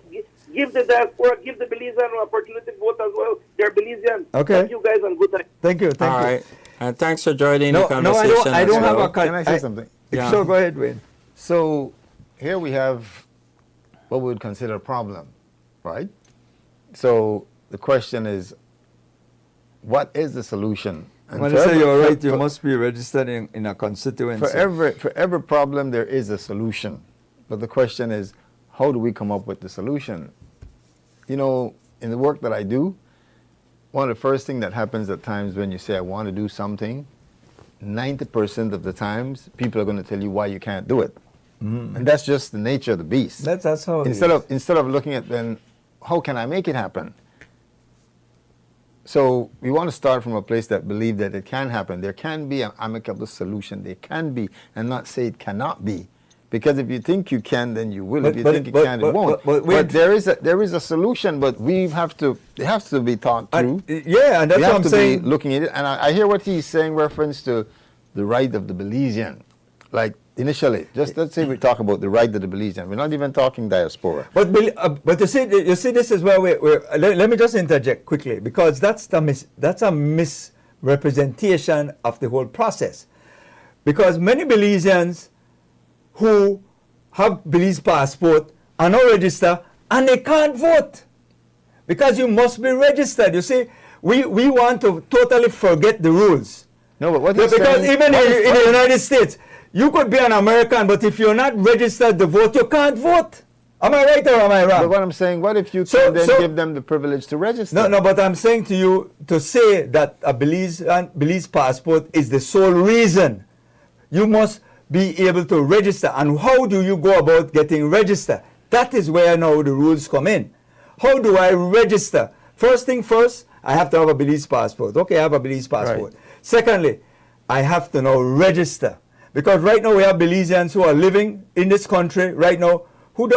give the diaspora, give the Belizean an opportunity to vote as well. They're Belizean. Okay. Thank you guys and good night. Thank you. All right. And thanks for joining the conversation. No, I don't have a... Can I say something? Yeah. Sure, go ahead, Wayne. So here we have what we would consider a problem, right? So the question is, what is the solution? And when you say you're right, you must be registered in a constituency. For every problem, there is a solution. But the question is, how do we come up with the solution? You know, in the work that I do, one of the first things that happens at times when you say, I want to do something, 90% of the times, people are going to tell you why you can't do it. Mm-hmm. And that's just the nature of the beast. That's how Instead of looking at then, how can I make it happen? So we want to start from a place that believe that it can happen. There can be an amicable solution. There can be, and not say it cannot be. Because if you think you can, then you will. If you think you can, it won't. But there is a solution, but it has to be thought through. Yeah, and that's what I'm saying. Be looking at it. And I hear what he's saying, reference to the right of the Belizean. Like initially, just let's say we talk about the right of the Belizean. We're not even talking diaspora. But you see, this is where let me just interject quickly, because that's a misrepresentation of the whole process. Because many Belizeans who have Belize passport are not registered and they can't vote because you must be registered. You see, we want to totally forget the rules. No, but because even in the United States, you could be an American, but if you're not registered to vote, you can't vote. Am I right or am I wrong? But what I'm saying, what if you can then give them the privilege to register? No, but I'm saying to you, to say that a Belize passport is the sole reason, you must be able to register. And how do you go about getting registered? That is where now the rules come in. How do I register? First thing first, I have to have a Belize passport. Okay, I have a Belize passport. Right. Secondly, I have to now register. Because right now we have Belizeans who are living in this country right now who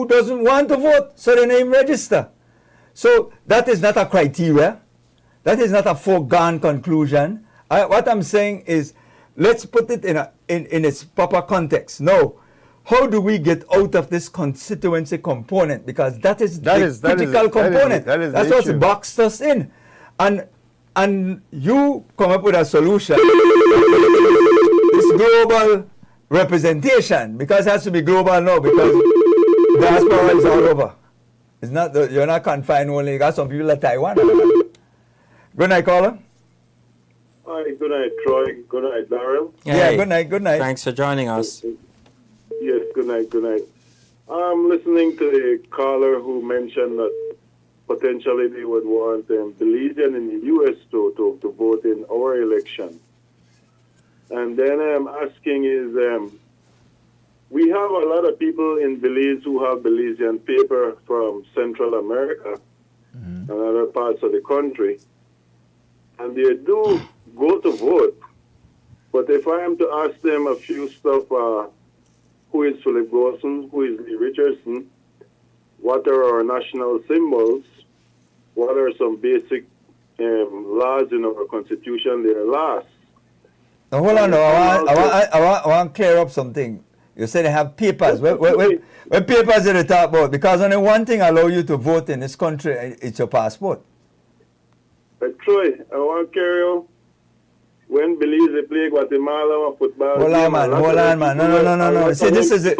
doesn't want to vote, so they name register. So that is not a criteria. That is not a foregone conclusion. What I'm saying is, let's put it in its proper context. Now, how do we get out of this constituency component? Because that is the critical component. That's what's boxed us in. And you come up with a solution. This global representation, because it has to be global now, because diaspora is all over. It's not you're not confined only. You got some people at Taiwan. Good night, caller. Hi, good night, Troy. Good night, Darrell. Hey, good night. Thanks for joining us. Yes, good night. I'm listening to the caller who mentioned that potentially they would want Belizean in the U.S. to vote in our election. And then I'm asking is, we have a lot of people in Belize who have Belizean paper from Central America and other parts of the country, and they do go to vote. But if I am to ask them a few stuff, who is Philip Gosson, who is Lee Richardson, what are our national symbols, what are some basic laws in our constitution, they're lost. Now, hold on, I want to clear up something. You said they have papers. What papers did they talk about? Because only one thing allow you to vote in this country, it's your passport. But Troy, I want to carry on. When Belize they play Guatemala or football. Hold on, man. No. See, this is it.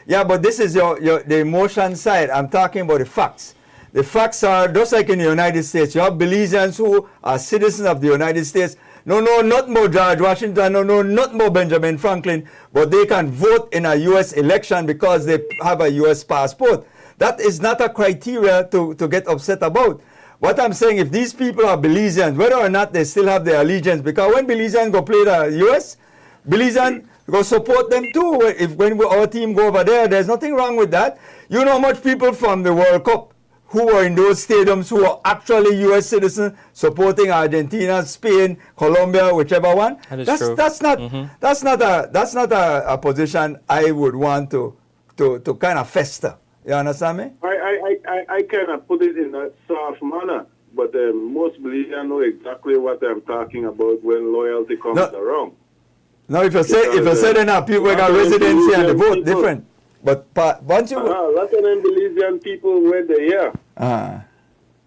But this is the emotion side. I'm talking about the facts. The facts are just like in the United States. You have Belizeans who are citizens of the United States. No, not more George Washington. No, not more Benjamin Franklin. But they can vote in a U.S. election because they have a U.S. passport. That is not a criteria to get upset about. What I'm saying, if these people are Belizeans, whether or not they still have their allegiance, because when Belizeans go play the U.S., Belizeans go support them too. When our team go over there, there's nothing wrong with that. You know how much people from the World Cup who were in those stadiums who are actually U.S. citizens supporting Argentina, Spain, Colombia, whichever one. True. That's not a position I would want to kind of fester. You understand me? I cannot put it in that soft manner, but most Belizeans know exactly what I'm talking about when loyalty comes around. No, if you say then people got residency and the vote different. But once you lots of them Belizean people were there.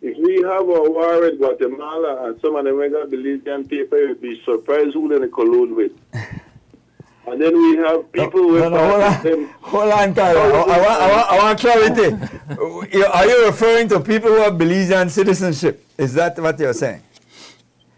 If we have a war with Guatemala and some of them got Belizean people, you'd be surprised who they collude with. And then we have people with Hold on, Carl. I want clarity. Are you referring to people who have Belizean citizenship? Is that what you're saying?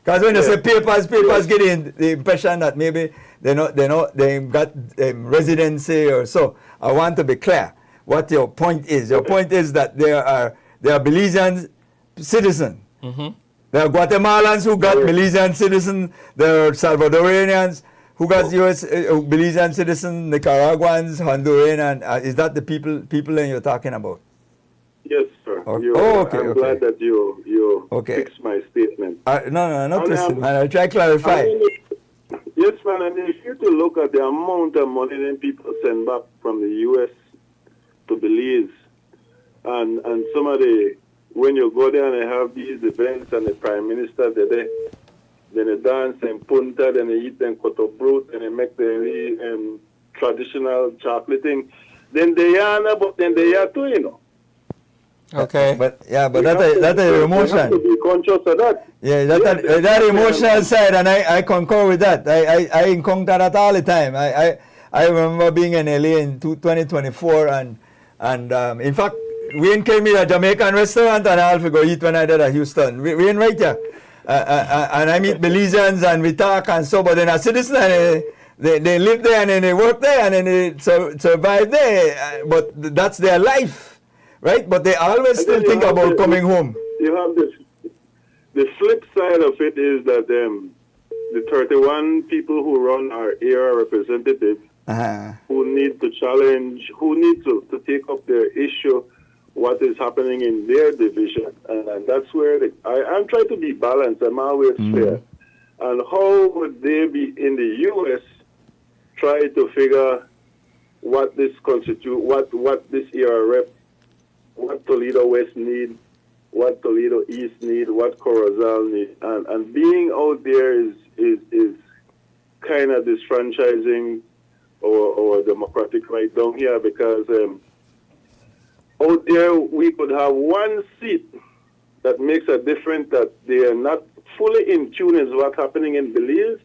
Because when you say papers get the impression that maybe they got residency or so. I want to be clear what your point is. Your point is that they are Belizean citizens. There are Guatemalans who got Belizean citizens. There are Salvadorians who got U.S. Belizean citizens, Nicaraguans, Honduran, and is that the people that you're talking about? Yes, sir. Okay. I'm glad that you fixed my statement. No, listen, man. I'll try to clarify. Yes, man, and if you to look at the amount of money that people send back from the U.S. to Belize, and some of when you go there and they have these events and the Prime Minister, then they dance and punta, then they eat them cotobrut, and they make the traditional chocolate thing. Then they are, but then they are too, you know. Okay. But that's a emotion. You have to be conscious of that. Yeah, that emotional side, and I concur with that. I encounter that all the time. I remember being in LA in 2024, and in fact, Wayne came to a Jamaican restaurant, and I also go eat when I did at Houston. Wayne right here. And I meet Belizeans, and we talk, and so, but then a citizen, and they live there, and then they work there, and then they survive there. But that's their life. Right, but they always still think about coming home. You have the flip side of it is that the 31 people who run our area representatives who need to challenge, who need to take up their issue, what is happening in their division, and that's where I'm trying to be balanced. I'm always fair. And how would they be in the U.S. try to figure what this what this era rep, what Toledo West need, what Toledo East need, what Corozal need, and being out there is kind of disfranchising or democratic right down here, because out there we could have one seat that makes a difference, that they are not fully in tune with what's happening in Belize,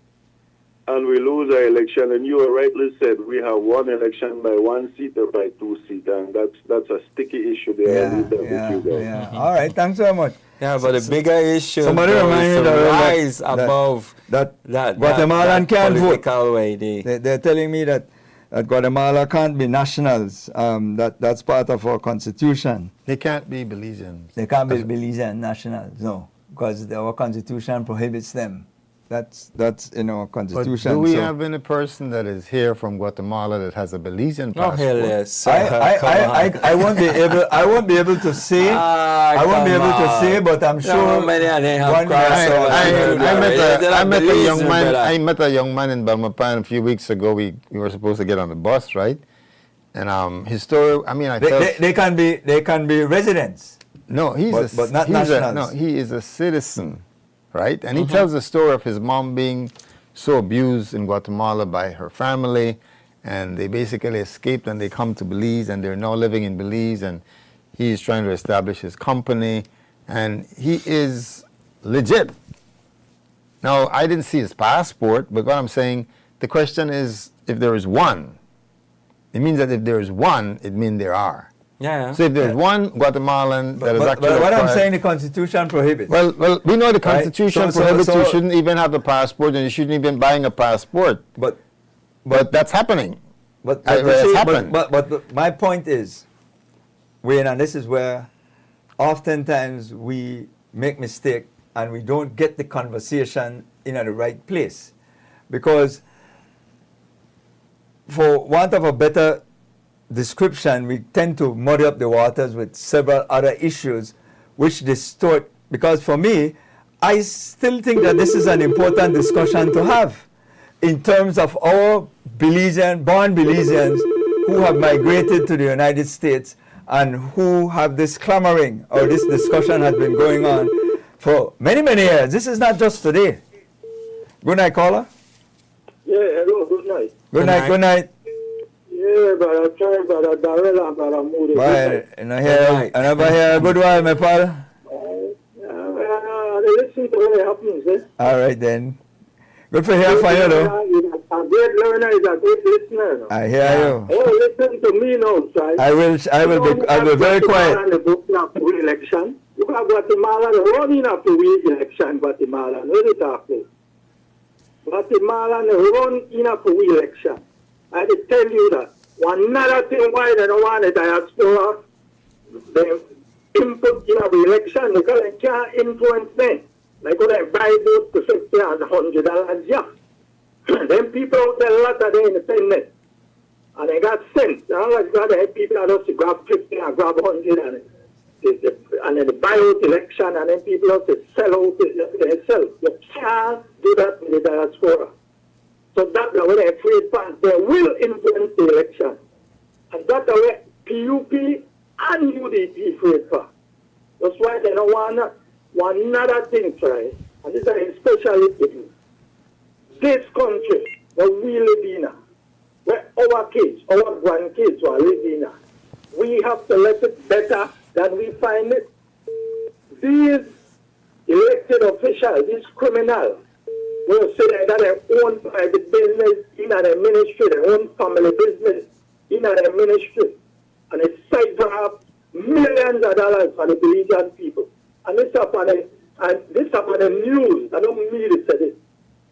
and we lose our election. And you rightly said we have one election by one seat or by two seats, and that's a sticky issue there. Yeah. All right, thanks very much. Yeah, but the bigger issue Somebody remind me is that to rise above that that Guatemalan can't vote. political way. They're telling me that Guatemala can't be nationals. That's part of our constitution. They can't be Belizeans. They can't be Belizean nationals, no, because our constitution prohibits them. That's in our But constitution. do we so have any person that is here from Guatemala that has a Belizean Oh, passport? hell yes. I won't be able to say. I won't be able to say, but I'm sure. How many of them have one day- crossover? I met a young man. brother. I met a young man in Belmopan a few weeks ago. We were supposed to get on the bus, right? And his story. I mean, I felt They can be residents. no. but not nationals. No, he is a citizen, right? And he tells the story of his mom being so abused in Guatemala by her family, and they basically escaped and they come to Belize, and they're now living in Belize, and he's trying to establish his company, and he is legit. Now, I didn't see his passport, but what I'm saying, the question is, if there is one, it means that if there is one, it means there are. Yeah. So if there's one Guatemalan that is But actually what I'm required- saying, the Constitution prohibits. well, we know the Right. Constitution So- prohibits you so- shouldn't even have a passport, and you shouldn't even buying a passport. But But that's happening. But, I- you it's see, happened. but my point is, Wayne, and this is where oftentimes we make mistake and we don't get the conversation in at the right place. Because for want of a better description, we tend to muddy up the waters with several other issues which distort. Because for me, I still think that this is an important discussion to have in terms of our born Belizeans who have migrated to the United States and who have this clamoring or this discussion has been going on for many, many years. This is not just today. Good night, caller. Yeah, hello, good night. Good night, good night. Yeah, brother, sorry, brother, Darrell and brother Moody. Bye. And I never hear a good while, my pal. They listen to what happens, eh? All right then. Good for hearing from you though. A great learner is a great listener. No? I hear you. Oh, listen to me now, right? I will be very quiet. The book now for election. You got Guatemala running up to win election, Guatemala. No, they talk about. Guatemala run in up to win election. I can tell you that. One another thing why they don't want the diaspora, they input in the election because they can't influence them. Like when they buy votes to $50 and $100, yeah. Then people out there, a lot of them independent. And they got sense. All like that, people are just to grab 50 and grab 100 and then they buy out election and then people have to sell out themselves. You can't do that with the diaspora. So that's the way they free fans. They will influence the election. And that's the way PUP and UDP free fans. That's why they don't want one another thing, right? And this is especially in this country where we live in, where our kids, our grandkids are living in. We have to let it better than we find it. These elected officials, these criminals, will say they got their own private business in their ministry, their own family business in their ministry, and they siphon up millions of dollars for the Belizean people. And this upon the news. I don't mean to say this.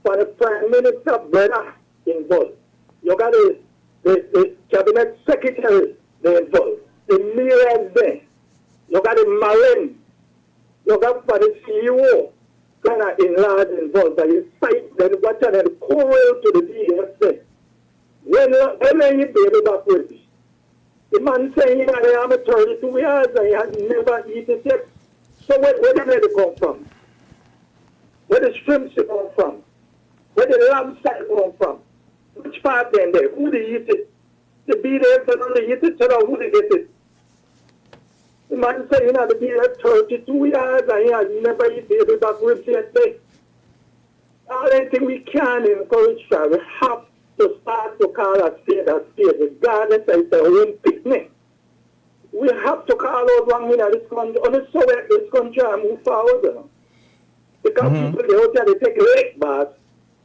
For the Prime Minister brother involved. You got the cabinet secretary they involved. The mayors there. You got the Marine. You got for the CEO. Kind of enlarged involved. That you fight then watch and then call to the DF there. When you baby back with this? The man saying he had 32 years and he has never eaten yet. So where did they come from? Where the shrimps come from? Where the lobster come from? Which part then there? Who they eat it? The be there for them to eat it, so now who they get it? The man saying he had to be there 32 years and he has never eaten baby back ribs yet. I think we can encourage that. We have to start to call a state, regardless of their own picnic. We have to call out one in this country, only so that this country and move forward. You know? Because people they out there, they take lake baths,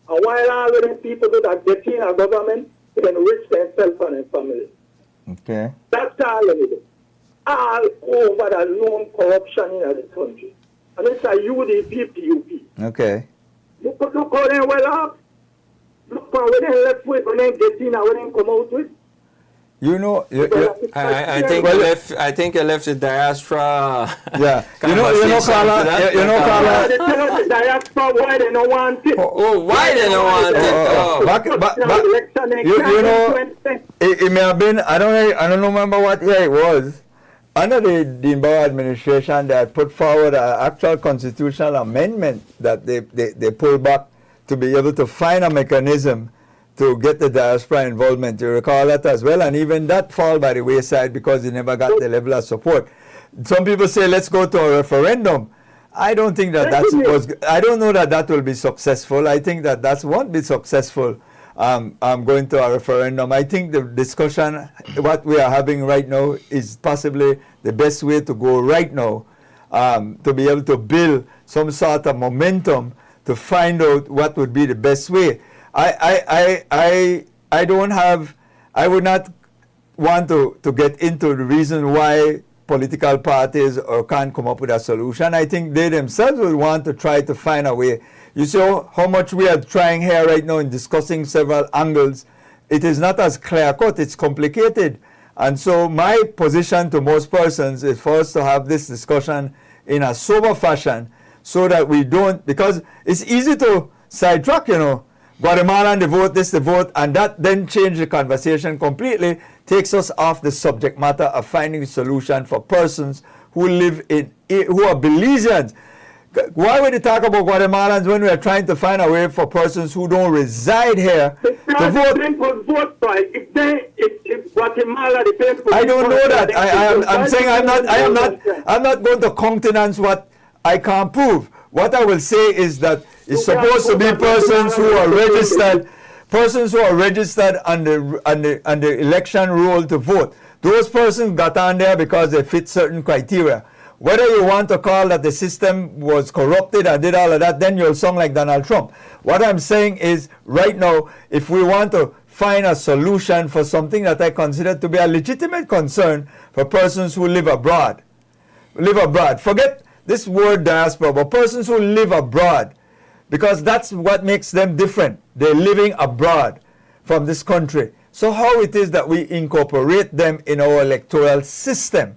and while all of these people do that, get in our government, they can enrich themselves and their family. Okay. That's all they do. All over the known corruption in this country. And it's a UDP, PUP. Okay. Look how they well off. Look how they left with, when they get in and when they come out with. You know, I think well, I think you left the diaspora. yeah. You know, Carla. You know, Carla. They tell us the diaspora why they don't want it. Oh, why they don't want it? Oh. You know, it may have been. I don't remember what year it was. Under the Dimbawa administration, they had put forward an actual constitutional amendment that they pulled back to be able to find a mechanism to get the diaspora involvement. You recall that as well, and even that fall by the wayside because they never got the level of support. Some people say, let's go to a referendum. I don't think that I don't know that that will be successful. I think that won't be successful. Going to a referendum. I think the discussion, what we are having right now, is possibly the best way to go right now, to be able to build some sort of momentum to find out what would be the best way. I would not want to get into the reason why political parties can't come up with a solution. I think they themselves will want to try to find a way. You see how much we are trying here right now in discussing several angles. It is not as clear-cut, it's complicated. And so my position to most persons is for us to have this discussion in a sober fashion so that we don't, because it's easy to sidetrack, you know, Guatemala and the vote, this the vote, and that then change the conversation completely, takes us off the subject matter of finding a solution for persons who live who are Belizeans. Why would you talk about Guatemalans when we are trying to find a way for persons who don't reside here to vote? If Guatemala, I don't know that. I'm saying I'm not going to countenance what I can't prove. What I will say is that it's supposed to be persons who are registered on the election roll to vote. Those persons got on there because they fit certain criteria. Whether you want to call that the system was corrupted and did all of that, then you'll sound like Donald Trump. What I'm saying is, right now, if we want to find a solution for something that I consider to be a legitimate concern for persons who live abroad, forget this word diaspora, but persons who live abroad, because that's what makes them different. They're living abroad from this country. So how it is that we incorporate them in our electoral system?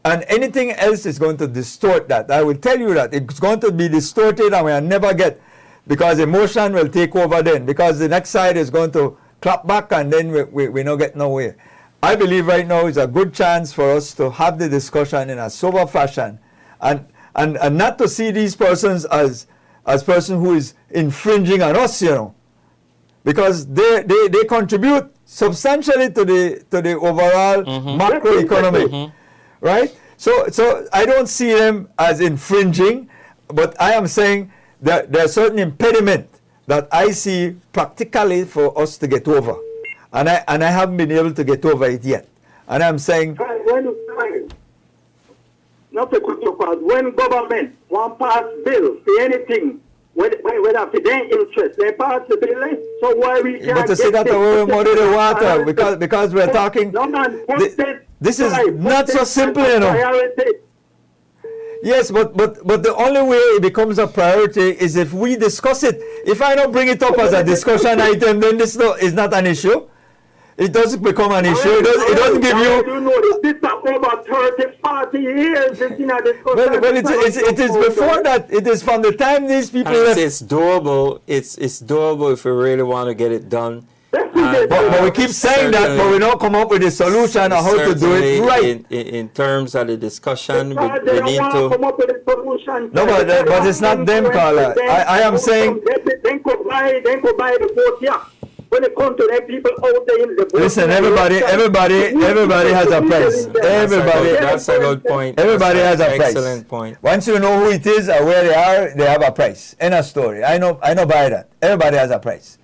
And anything else is going to distort that. I will tell you that it's going to be distorted and we'll never get, because emotion will take over then, because the next side is going to clap back and then we don't get nowhere. I believe right now is a good chance for us to have the discussion in a sober fashion and not to see these persons as person who is infringing on us, you know, because they contribute substantially to the overall macroeconomy. Right? So I don't see them as infringing, but I am saying that there are certain impediments that I see practically for us to get over. And I haven't been able to get over it yet. And I'm saying... When government want pass bill for anything, whether for their interest, they pass the bill, so why we can't... But to say that we muddy the water, because we're talking... No, man, this is not so simple, you know. Yes, but the only way it becomes a priority is if we discuss it. If I don't bring it up as a discussion item, then this is not an issue. It doesn't become an issue. It doesn't give you... You know, this is over 30, 40 years. Well, it is before that. It is from the time these people... It's doable. It's doable if we really want to get it done. But we keep saying that, but we don't come up with a solution on how to do it right. In terms of the discussion, we need to... come up with a solution. No, but it's not them, Carla. I am saying... Then go buy the vote, yeah. When it comes to them people out there in the vote... Listen, everybody has a price. That's a good point. Everybody has a price. Excellent point. Once you know who it is and where they are, they have a price. End of story. I know by that. Everybody has a price.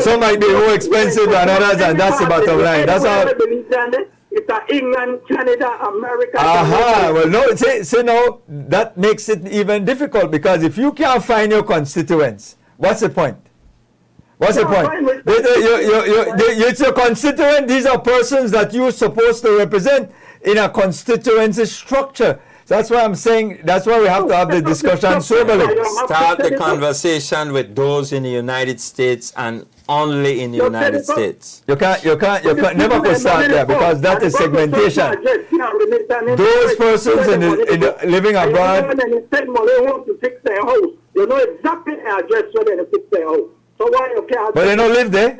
Some might be more expensive than others, and that's the bottom line. That's all. It's England, Canada, America. Well, no. Say no. That makes it even difficult, because if you can't find your constituents, what's the point? What's the point? It's your constituent. These are persons that you're supposed to represent in a constituency structure. That's why I'm saying, that's why we have to have the discussion soberly. Start the conversation with those in the United States and only in the United States. You can't never could start there because that is segmentation. Those persons in the living abroad. You know exactly the address where they fix their house. So why you can't? But they don't live there.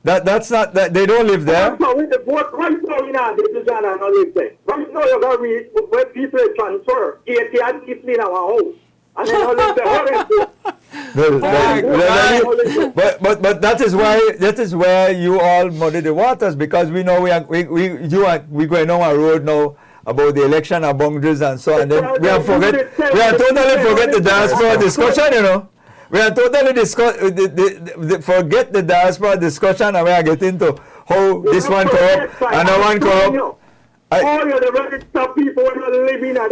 That's not that they don't live there. So with the vote right now in our division and not live there. Right now you're gonna read where people transfer 80 and people in our house. And they don't live there. But that is where you all muddy the waters because we know we going on a road now about the election and boundaries and so on. And then we are totally forget the diaspora discussion, you know. We are totally forget the diaspora discussion and we are getting to how this one corrupt and that one corrupt. All the register people are living at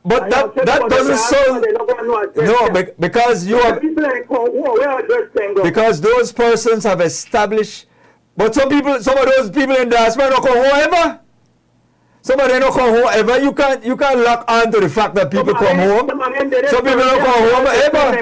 but that doesn't solve. No, because you are because those persons have established. But some of those people in diaspora don't come home ever. Some of them don't come home ever. You can't lock on to the fact that people come home. Some people don't come home ever.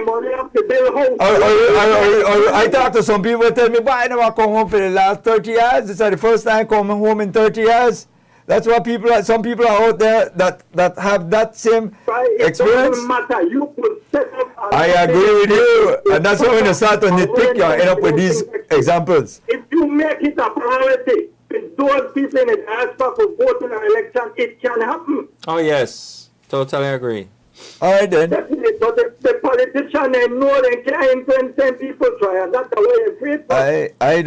I talk to some people who tell me, "Why I never come home for the last 30 years? This is the first time coming home in 30 years." That's why some people are out there that have that same experience. I agree with you, and that's why when you start to nitpick, you end up with these examples. If you make it a priority, with those people in the diaspora for voting in an election, it can happen. Oh yes, totally agree. All right then. Definitely, but the politicians, they know they can't influence 10 people try, and that's the way it's great. I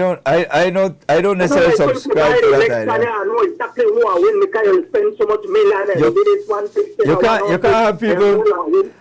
don't necessarily subscribe to that idea. I know exactly who I win because you spend so much million and did it 150. You can't have people.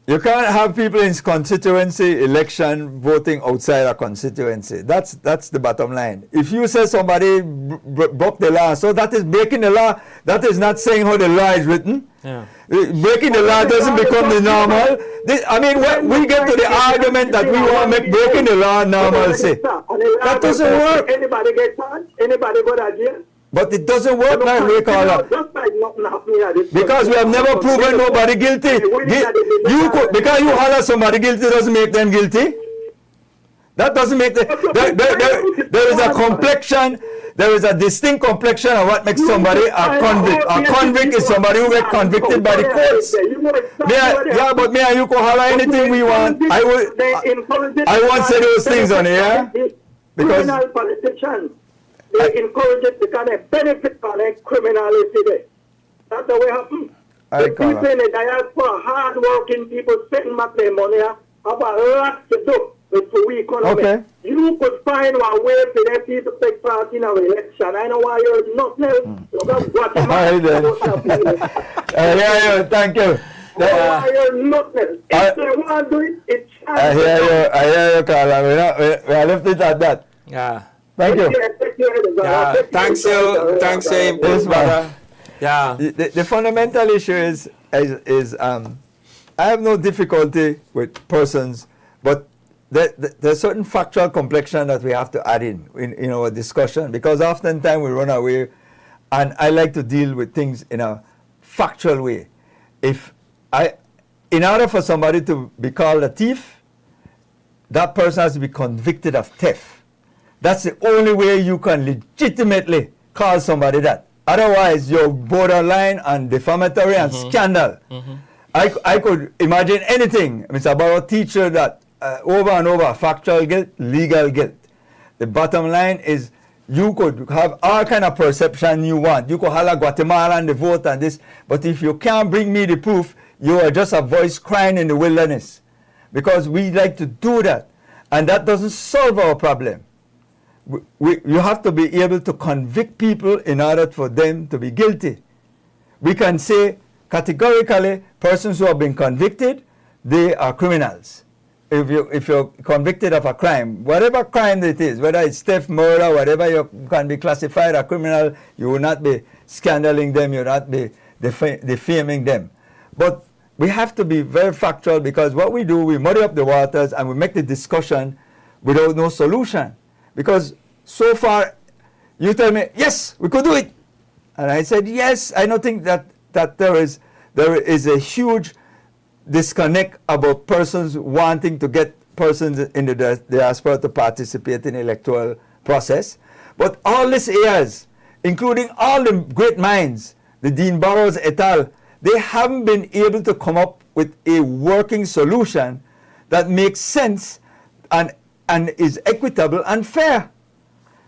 You can't have people in constituency election voting outside a constituency. That's the bottom line. If you say somebody broke the law, so that is breaking the law. That is not saying how the law is written. Yeah. Breaking the law doesn't become the normal. When we get to the argument that we want to make breaking the law normalcy, that doesn't work. Anybody get charged? Anybody go to jail? But it doesn't work like we call it. Because we have never proven nobody guilty. Because you holler somebody guilty doesn't make them guilty. That doesn't make them. There is a complexion. There is a distinct complexion of what makes somebody a convict. A convict is somebody who gets convicted by the courts. But me and you can holler anything we want. I won't say those things on here. Because politicians, they encourage it because they benefit from their criminality there. That's the way it happens. The people in the diaspora, hard-working people, spending back their money, have a lot to do with the economy. Okay. You could find a way for them people to take part in our election. I know why you're not now. Thank you. Why you're not now. If they want to do it, it's I hear you, Carla. We are left it at that. Yeah. Thank you. Yeah. Thanks you, brother. Yeah. The fundamental issue is I have no difficulty with persons, but there's certain factual complexion that we have to add in our discussion because oftentimes we run away, and I like to deal with things in a factual way. In order for somebody to be called a thief, that person has to be convicted of theft. That's the only way you can legitimately call somebody that. Otherwise, you're borderline and defamatory and scandal. Mm-hmm. I could imagine anything. It's about a teacher that over and over, factual guilt, legal guilt. The bottom line is you could have all kind of perception you want. You could holler Guatemala and the vote and this, but if you can't bring me the proof, you are just a voice crying in the wilderness. Because we like to do that. And that doesn't solve our problem. You have to be able to convict people in order for them to be guilty. We can say categorically, persons who have been convicted, they are criminals. If you're convicted of a crime, whatever crime it is, whether it's theft, murder, whatever, you can be classified a criminal. You will not be scandaling them. You will not be defaming them. But we have to be very factual because what we do, we muddy up the waters and we make the discussion without no solution. Because so far, you tell me, yes, we could do it. And I said, yes, I don't think that that there is a huge disconnect about persons wanting to get persons in the diaspora to participate in the electoral process. But all these areas, including all the great minds, the Dean Burrows et al., they haven't been able to come up with a working solution that makes sense and is equitable and fair.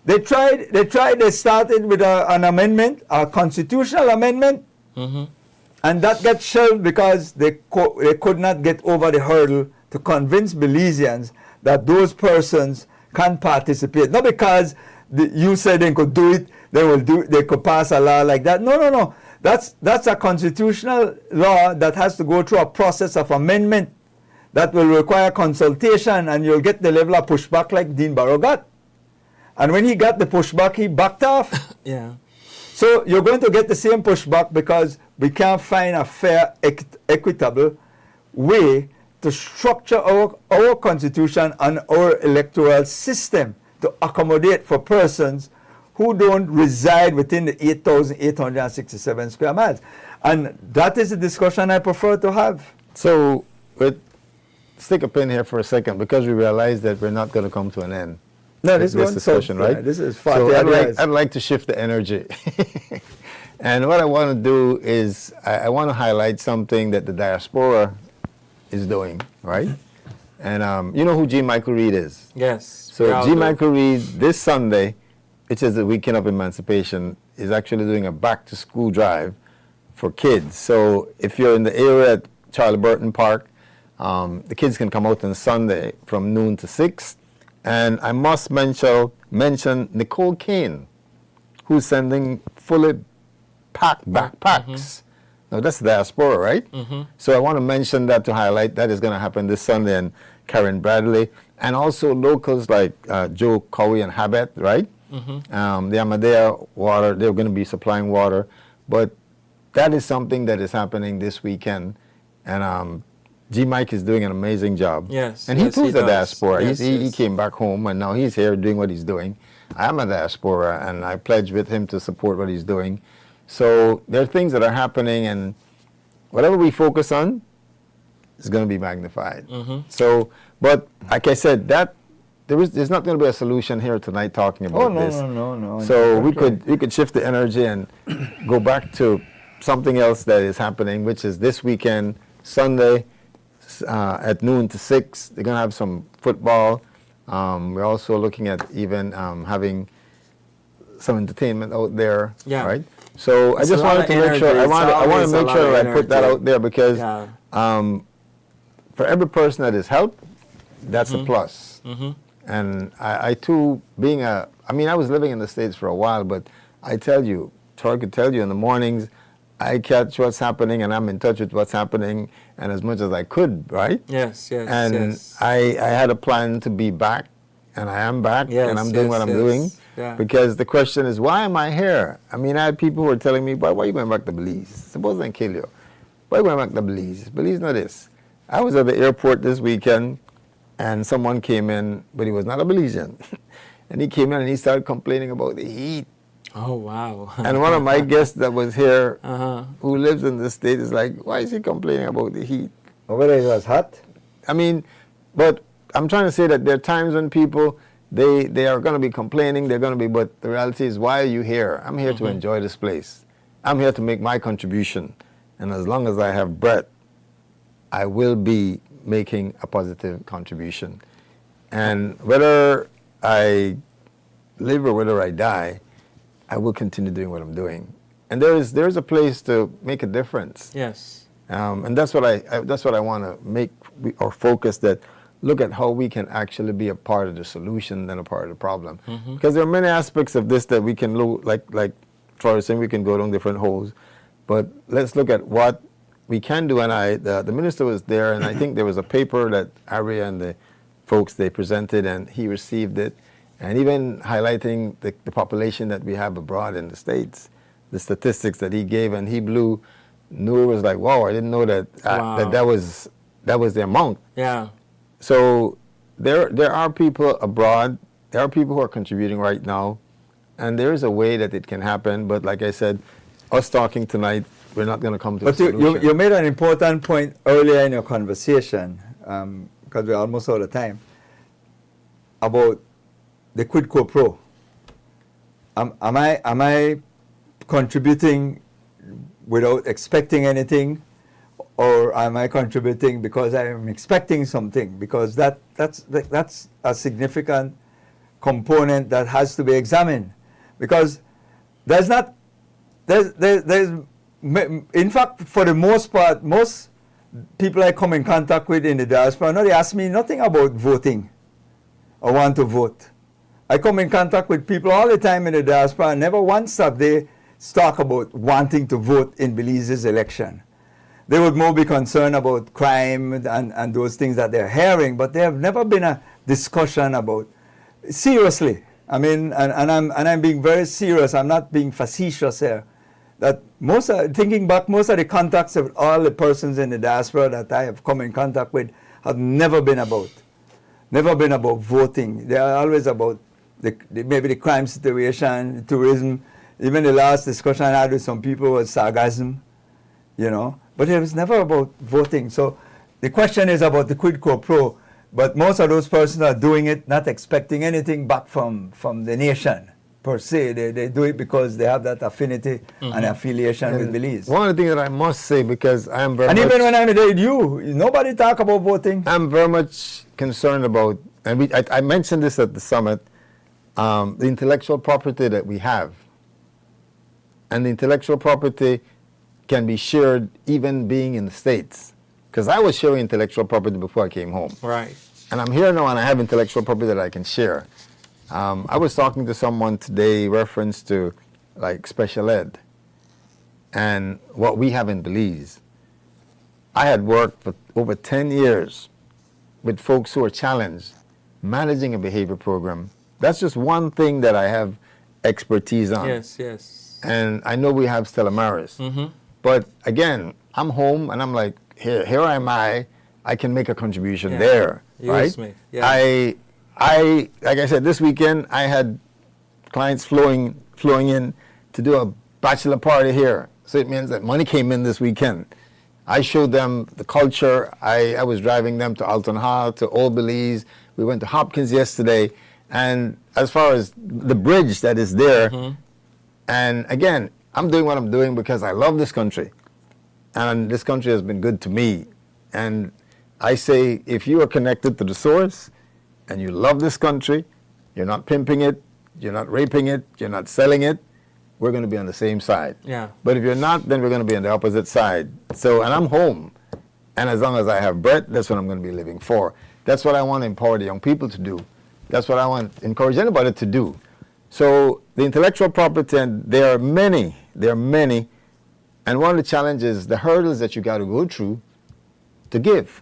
They started with an amendment, a constitutional amendment, and that got shelved because they could not get over the hurdle to convince Belizeans that those persons can participate. Not because you said they could do it, they could pass a law like that. No. That's a constitutional law that has to go through a process of amendment that will require consultation, and you'll get the level of pushback like Dean Barrow got. And when he got the pushback, he backed off. Yeah. So you're going to get the same pushback because we can't find a fair, equitable way to structure our constitution and our electoral system to accommodate for persons who don't reside within the 8,867 square miles. And that is the discussion I prefer to have. So, stick a pin here for a second, because we realize that we're not going to come to an end. No, this discussion, right? Yeah, this is so I'd like to shift the energy. And what I want to do is I want to highlight something that the diaspora is doing, right? And you know who G. Michael Reed is? Yes. So G. Michael Reed, this Sunday, which is the weekend of emancipation, is actually doing a back-to-school drive for kids. So if you're in the area at Charlie Burton Park, the kids can come out on Sunday from noon to 6. And I must mention Nicole Kane, who's sending fully packed backpacks. Now, that's the diaspora, right? So I want to mention that to highlight that is going to happen this Sunday, and Karen Bradley, and also locals like Joe Cowie and Habet, right? The Amadea water, they're going to be supplying water. But that is something that is happening this weekend. And G. Mike is doing an amazing job. Yes. And he too is a does. diaspora. Yes, He came back home, and now he's here doing what he's doing. I am a diaspora, and I pledge with him to support what he's doing. So there are things that are happening, and whatever we focus on is going to be magnified. So, but like I said, that there's not going to be a solution here tonight talking about this. No. So we could shift the energy and go back to something else that is happening, which is this weekend, Sunday, at noon to 6. They're going to have some football. We're also looking at even having some entertainment out there, right? So I just wanted to make sure. I want to make sure that I put that out there, because for every person that is helped, that's a plus. And I too, I was living in the States for a while, but I tell you, Troy could tell you, in the mornings, I catch what's happening, and I'm in touch with what's happening, and as much as I could, right? Yes. And I had a plan to be back, and I am back, and I'm doing what I'm doing. Yeah. Because the question is, why am I here? I mean, I had people who were telling me, why are you going back to Belize? Suppose they kill you. Why are you going back to Belize? Belize not this. I was at the airport this weekend, and someone came in, but he was not a Belizean. And he came in and he started complaining about the heat. Oh, wow. And one of my guests that was here, who lives in the state, is like, why is he complaining about the heat? Over there it was hot. I mean, but I'm trying to say that there are times when people, they are going to be complaining, but the reality is, why are you here? I'm here to enjoy this place. I'm here to make my contribution. And as long as I have breath, I will be making a positive contribution. And whether I live or whether I die, I will continue doing what I'm doing. And there is a place to make a difference. Yes. And that's what I want to make our focus, that look at how we can actually be a part of the solution than a part of the problem. Because there are many aspects of this that we can look, like Troy was saying, we can go down different holes. But let's look at what we can do. And the minister was there, and I think there was a paper that Ari and the folks, they presented, and he received it. And even highlighting the population that we have abroad in the States, the statistics that he gave, and he blew. Noor was like, "Wow, I didn't know that that was the amount." Yeah. So there are people abroad. There are people who are contributing right now, and there is a way that it can happen. But like I said, us talking tonight we're not going to come to a But solution. you made an important point earlier in your conversation, because we're almost out of time, about the quid pro quo. Am I contributing without expecting anything, or am I contributing because I am expecting something? Because that's a significant component that has to be examined. Because there's in fact, for the most part, most people I come in contact with in the diaspora, no, they ask me nothing about voting or want to vote. I come in contact with people all the time in the diaspora, and never once have they talk about wanting to vote in Belize's election. They would more be concerned about crime and those things that they're hearing, but there have never been a discussion about, seriously, I mean, and I'm being very serious, I'm not being facetious here, that thinking back, most of the contacts of all the persons in the diaspora that I have come in contact with have never been about voting. They are always about maybe the crime situation, tourism. Even the last discussion I had with some people was sarcasm, but it was never about voting. So the question is about the quid pro quo, but most of those persons are doing it not expecting anything back from the nation per se. They do it because they have that affinity and affiliation with Belize. One of the things that I must say, because I am very And much, even when I'm with you, nobody talk about voting. I'm very much concerned about, and I mentioned this at the summit, the intellectual property that we have. And the intellectual property can be shared even being in the States. Because I was sharing intellectual property before I came home. Right. And I'm here now and I have intellectual property that I can share. I was talking to someone today reference to like special ed and what we have in Belize. I had worked for over 10 years with folks who are challenged managing a behavior program. That's just one thing that I have expertise on. Yes. And I know we have Stella Maris. But again, I'm home and I'm like, here am I can make a contribution there. Use right? me. Yeah. I like I said, this weekend I had clients flowing in to do a bachelor party here. So it means that money came in this weekend. I showed them the culture. I was driving them to Alton Hall, to Old Belize. We went to Hopkins yesterday. And as far as the bridge that is there, and again, I'm doing what I'm doing because I love this country. And this country has been good to me. And I say, if you are connected to the source and you love this country, you're not pimping it, you're not raping it, you're not selling it, we're going to be on the same side. Yeah. But if you're not, then we're going to be on the opposite side. So, and I'm home. And as long as I have breath, that's what I'm going to be living for. That's what I want to empower the young people to do. That's what I want to encourage anybody to do. So the intellectual property, and there are many, and one of the challenges, the hurdles that you got to go through to give.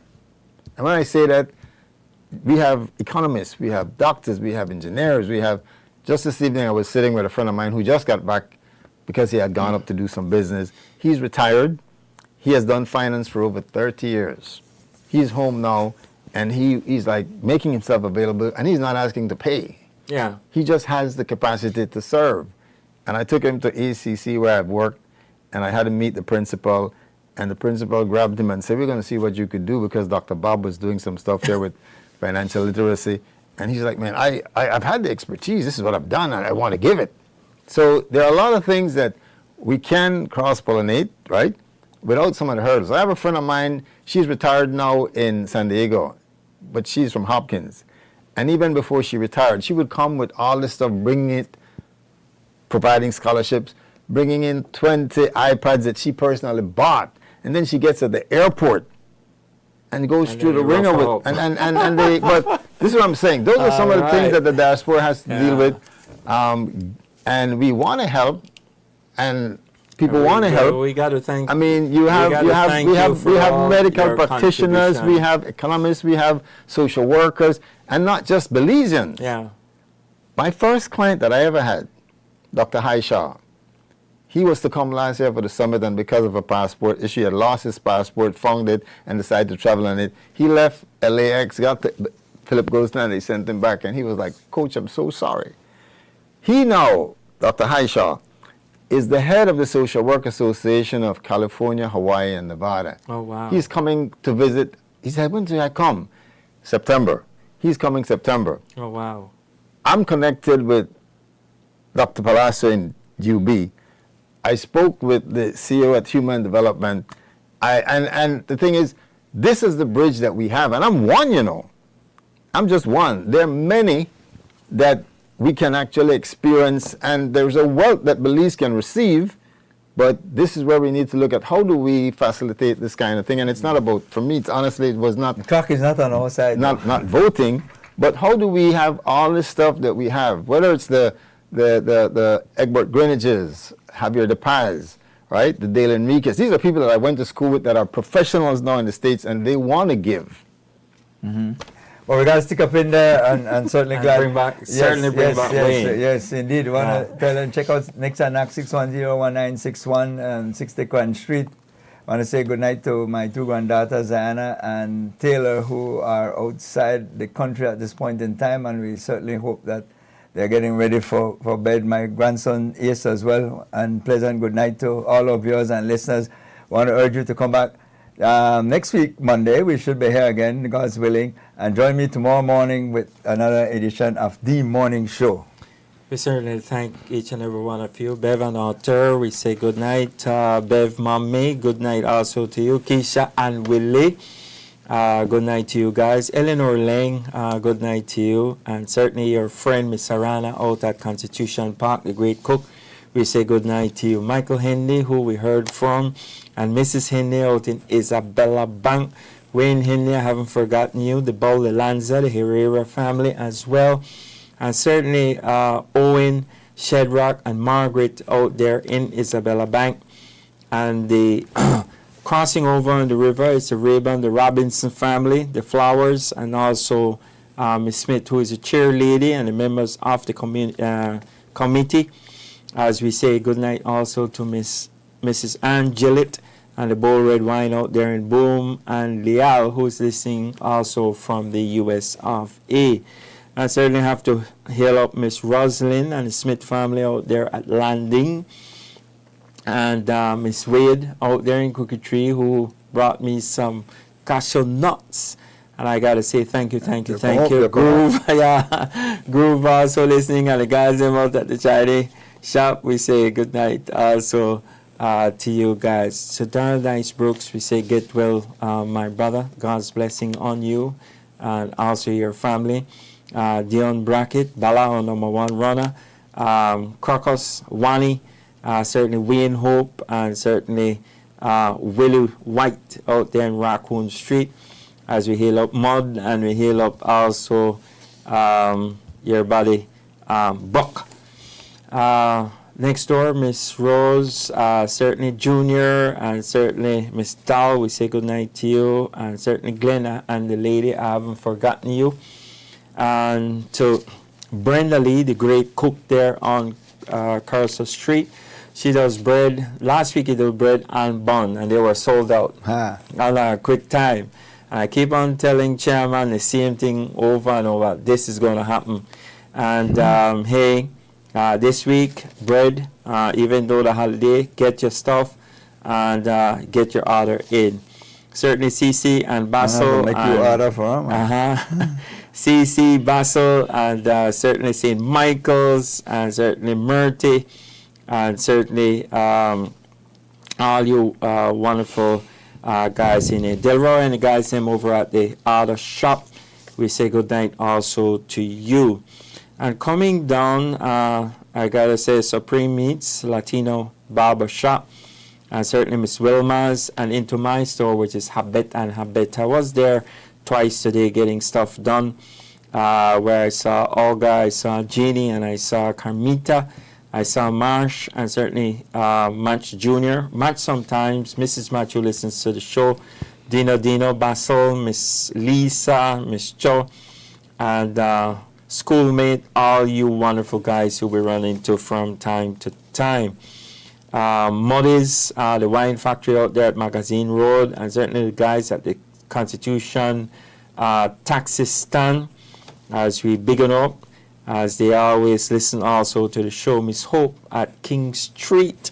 And when I say that, we have economists, we have doctors, we have engineers, we have, just this evening I was sitting with a friend of mine who just got back because he had gone up to do some business. He's retired. He has done finance for over 30 years. He's home now, and he's like making himself available, and he's not asking to pay. Yeah. He just has the capacity to serve. And I took him to ACC where I've worked, and I had him meet the principal, and the principal grabbed him and said, we're going to see what you could do, because Dr. Bob was doing some stuff there with financial literacy. And he's like, man, I've had the expertise. This is what I've done, and I want to give it. So there are a lot of things that we can cross-pollinate, right, without some of the hurdles. I have a friend of mine, she's retired now in San Diego, but she's from Hopkins. And even before she retired, she would come with all this stuff, bringing it, providing scholarships, bringing in 20 iPads that she personally bought. And then she gets at the airport and goes through the ringer with, and they, but this is what I'm saying. Those are some of the things that the diaspora has to deal with. And we want to help, and people want to help. We got to thank. I mean, we have medical practitioners, we have economists, we have social workers, and not just Belizeans. Yeah. My first client that I ever had, Dr. Haishaw, he was to come last year for the summit, and because of a passport issue, he had lost his passport, found it, and decided to travel on it. He left LAX, got to Philip Goldston, and they sent him back, and he was like, Coach, I'm so sorry. He now, Dr. Haishaw, is the head of the Social Work Association of California, Hawaii, and Nevada. Oh, wow. He's coming to visit. He said, when do I come? September. He's coming September. Oh, wow. I'm connected with Dr. Palazzo in UB. I spoke with the CEO at Human Development. And the thing is, this is the bridge that we have. And I'm one, you know. I'm just one. There are many that we can actually experience, and there's a wealth that Belize can receive, but this is where we need to look at how do we facilitate this kind of thing. And it's not about, for me, it's honestly, it was not... The clock is not on our side. Not voting, but how do we have all this stuff that we have, whether it's the Egbert Greenwiches, Javier De Paz, right, the Dale Enriquez. These are people that I went to school with that are professionals now in the States, and they want to give. Mm-hmm. Well, we got to stick up in there and certainly And glad. bring back- certainly bring back Wayne. Yes, indeed. We want to tell them, check out Nixanac 610-1961 and 60th Street. I want to say good night to my two granddaughters, Anna and Taylor, who are outside the country at this point in time, and we certainly hope that they're getting ready for bed. My grandson Ace as well, and pleasant good night to all of yours and listeners. I want to urge you to come back next week, Monday. We should be here again, God's willing, and join me tomorrow morning with another edition of The Morning Show. We certainly thank each and every one of you. Bev and Arthur, we say good night. Bev, Mommy, good night also to you. Keisha and Willie, good night to you guys. Eleanor Lang, good night to you. And certainly your friend, Miss Sarana, out at Constitution Park, the great cook. We say good night to you. Michael Henley, who we heard from, and Mrs. Henley out in Isabella Bank. Wayne Henley, I haven't forgotten you. The Bowler Lanza, the Herrera family as well. And certainly Owen, Shedrack, and Margaret out there in Isabella Bank. And the crossing over on the river is the Rayburn, the Robinson family, the Flowers, and also Miss Smith, who is a cheerleader, and the members of the committee. As we say good night also to Mrs. Ann Gillett and the Bold Red Wine out there in Boom, and Lial, who's listening also from the US of A. I certainly have to hail up Miss Rosalind and the Smith family out there at Landing, and Miss Wade out there in Cookie Tree, who brought me some cashew nuts. And I got to say thank you. Groove, yeah, Groove also listening, and the guys out at the Chinese shop. We say good night also to you guys. So Darrell Dice Brooks, we say get well, my brother. God's blessing on you and also your family. Dion Brackett, Bala, our number one runner, Crocus, Wani, certainly Wayne Hope, and certainly Willie White out there in Raccoon Street, as we hail up Mud, and we hail up also your buddy Buck. Next door, Miss Rose, certainly Junior, and certainly Miss Dahl, we say good night to you, and certainly Glenna and the lady, I haven't forgotten you. And to Brenda Lee, the great cook there on Carson Street. She does bread. Last week he did bread and bun, and they were sold out on a quick time. And I keep on telling Chairman the same thing over and over. This is going to happen. And hey, this week, bread, even though the holiday, get your stuff and get your order in. Certainly CC and Basil. Make you order for them. CC, Basil, and certainly St. Michael's, and certainly Murty, and certainly all you wonderful guys in it. Delroy and the guys them over at the other shop, we say good night also to you. And coming down, I gotta say Supreme Meats, Latino Barber Shop, and certainly Miss Wilma's, and into my store, which is Habet and Habet. I was there twice today getting stuff done, where I saw Olga, I saw Jeannie, and I saw Carmita, I saw Marsh, and certainly Match Jr. Match sometimes, Mrs. Match who listens to the show, Dino, Basil, Miss Lisa, Miss Joe, and schoolmate, all you wonderful guys who we run into from time to time. Muddy's, the wine factory out there at Magazine Road, and certainly the guys at the Constitution taxi stand, as we big up, as they always listen also to the show. Miss Hope at King Street,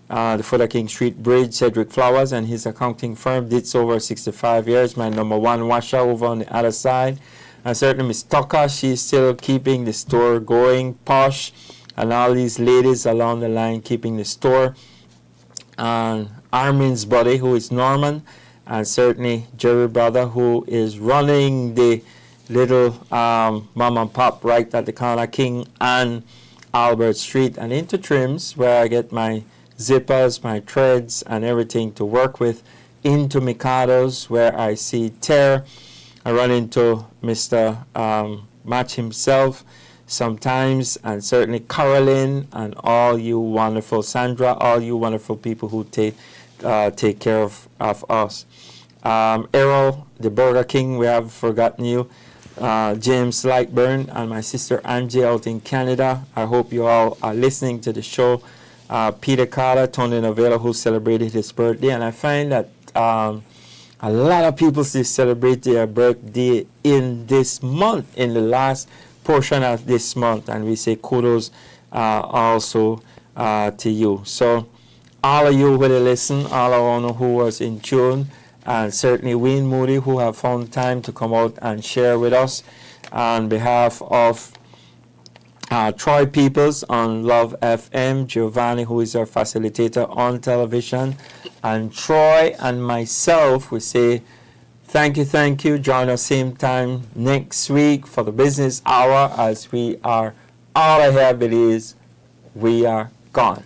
the foot of King Street Bridge, Cedric Flowers and his accounting firm. It's over 65 years. My number one washer over on the other side. And certainly Miss Tucker, she's still keeping the store going. Posh and all these ladies along the line keeping the store. And Armin's buddy, who is Norman. And certainly Jerry Brother, who is running the little mom and pop right at the corner, King and Albert Street, and into Trims, where I get my zippers, my threads, and everything to work with, into Mikado's, where I see Tear. I run into Mr. Match himself sometimes, and certainly Caroline, and all you wonderful, Sandra, all you wonderful people who take care of us. Errol, the Burger King, we have forgotten you. James Lightburn and my sister Angie out in Canada. I hope you all are listening to the show. Peter Carter, Tony Novella, who celebrated his birthday. And I find that a lot of people celebrate their birthday in this month, in the last portion of this month. And we say kudos also to you. So all of you who listen, all of you who was in tune, and certainly Wayne Moody, who have found time to come out and share with us on behalf of Troy Peoples on Love FM, Giovanni, who is our facilitator on television, and Troy and myself, we say thank you. Join us same time next week for the business hour, as we are out of here, Belize. We are gone.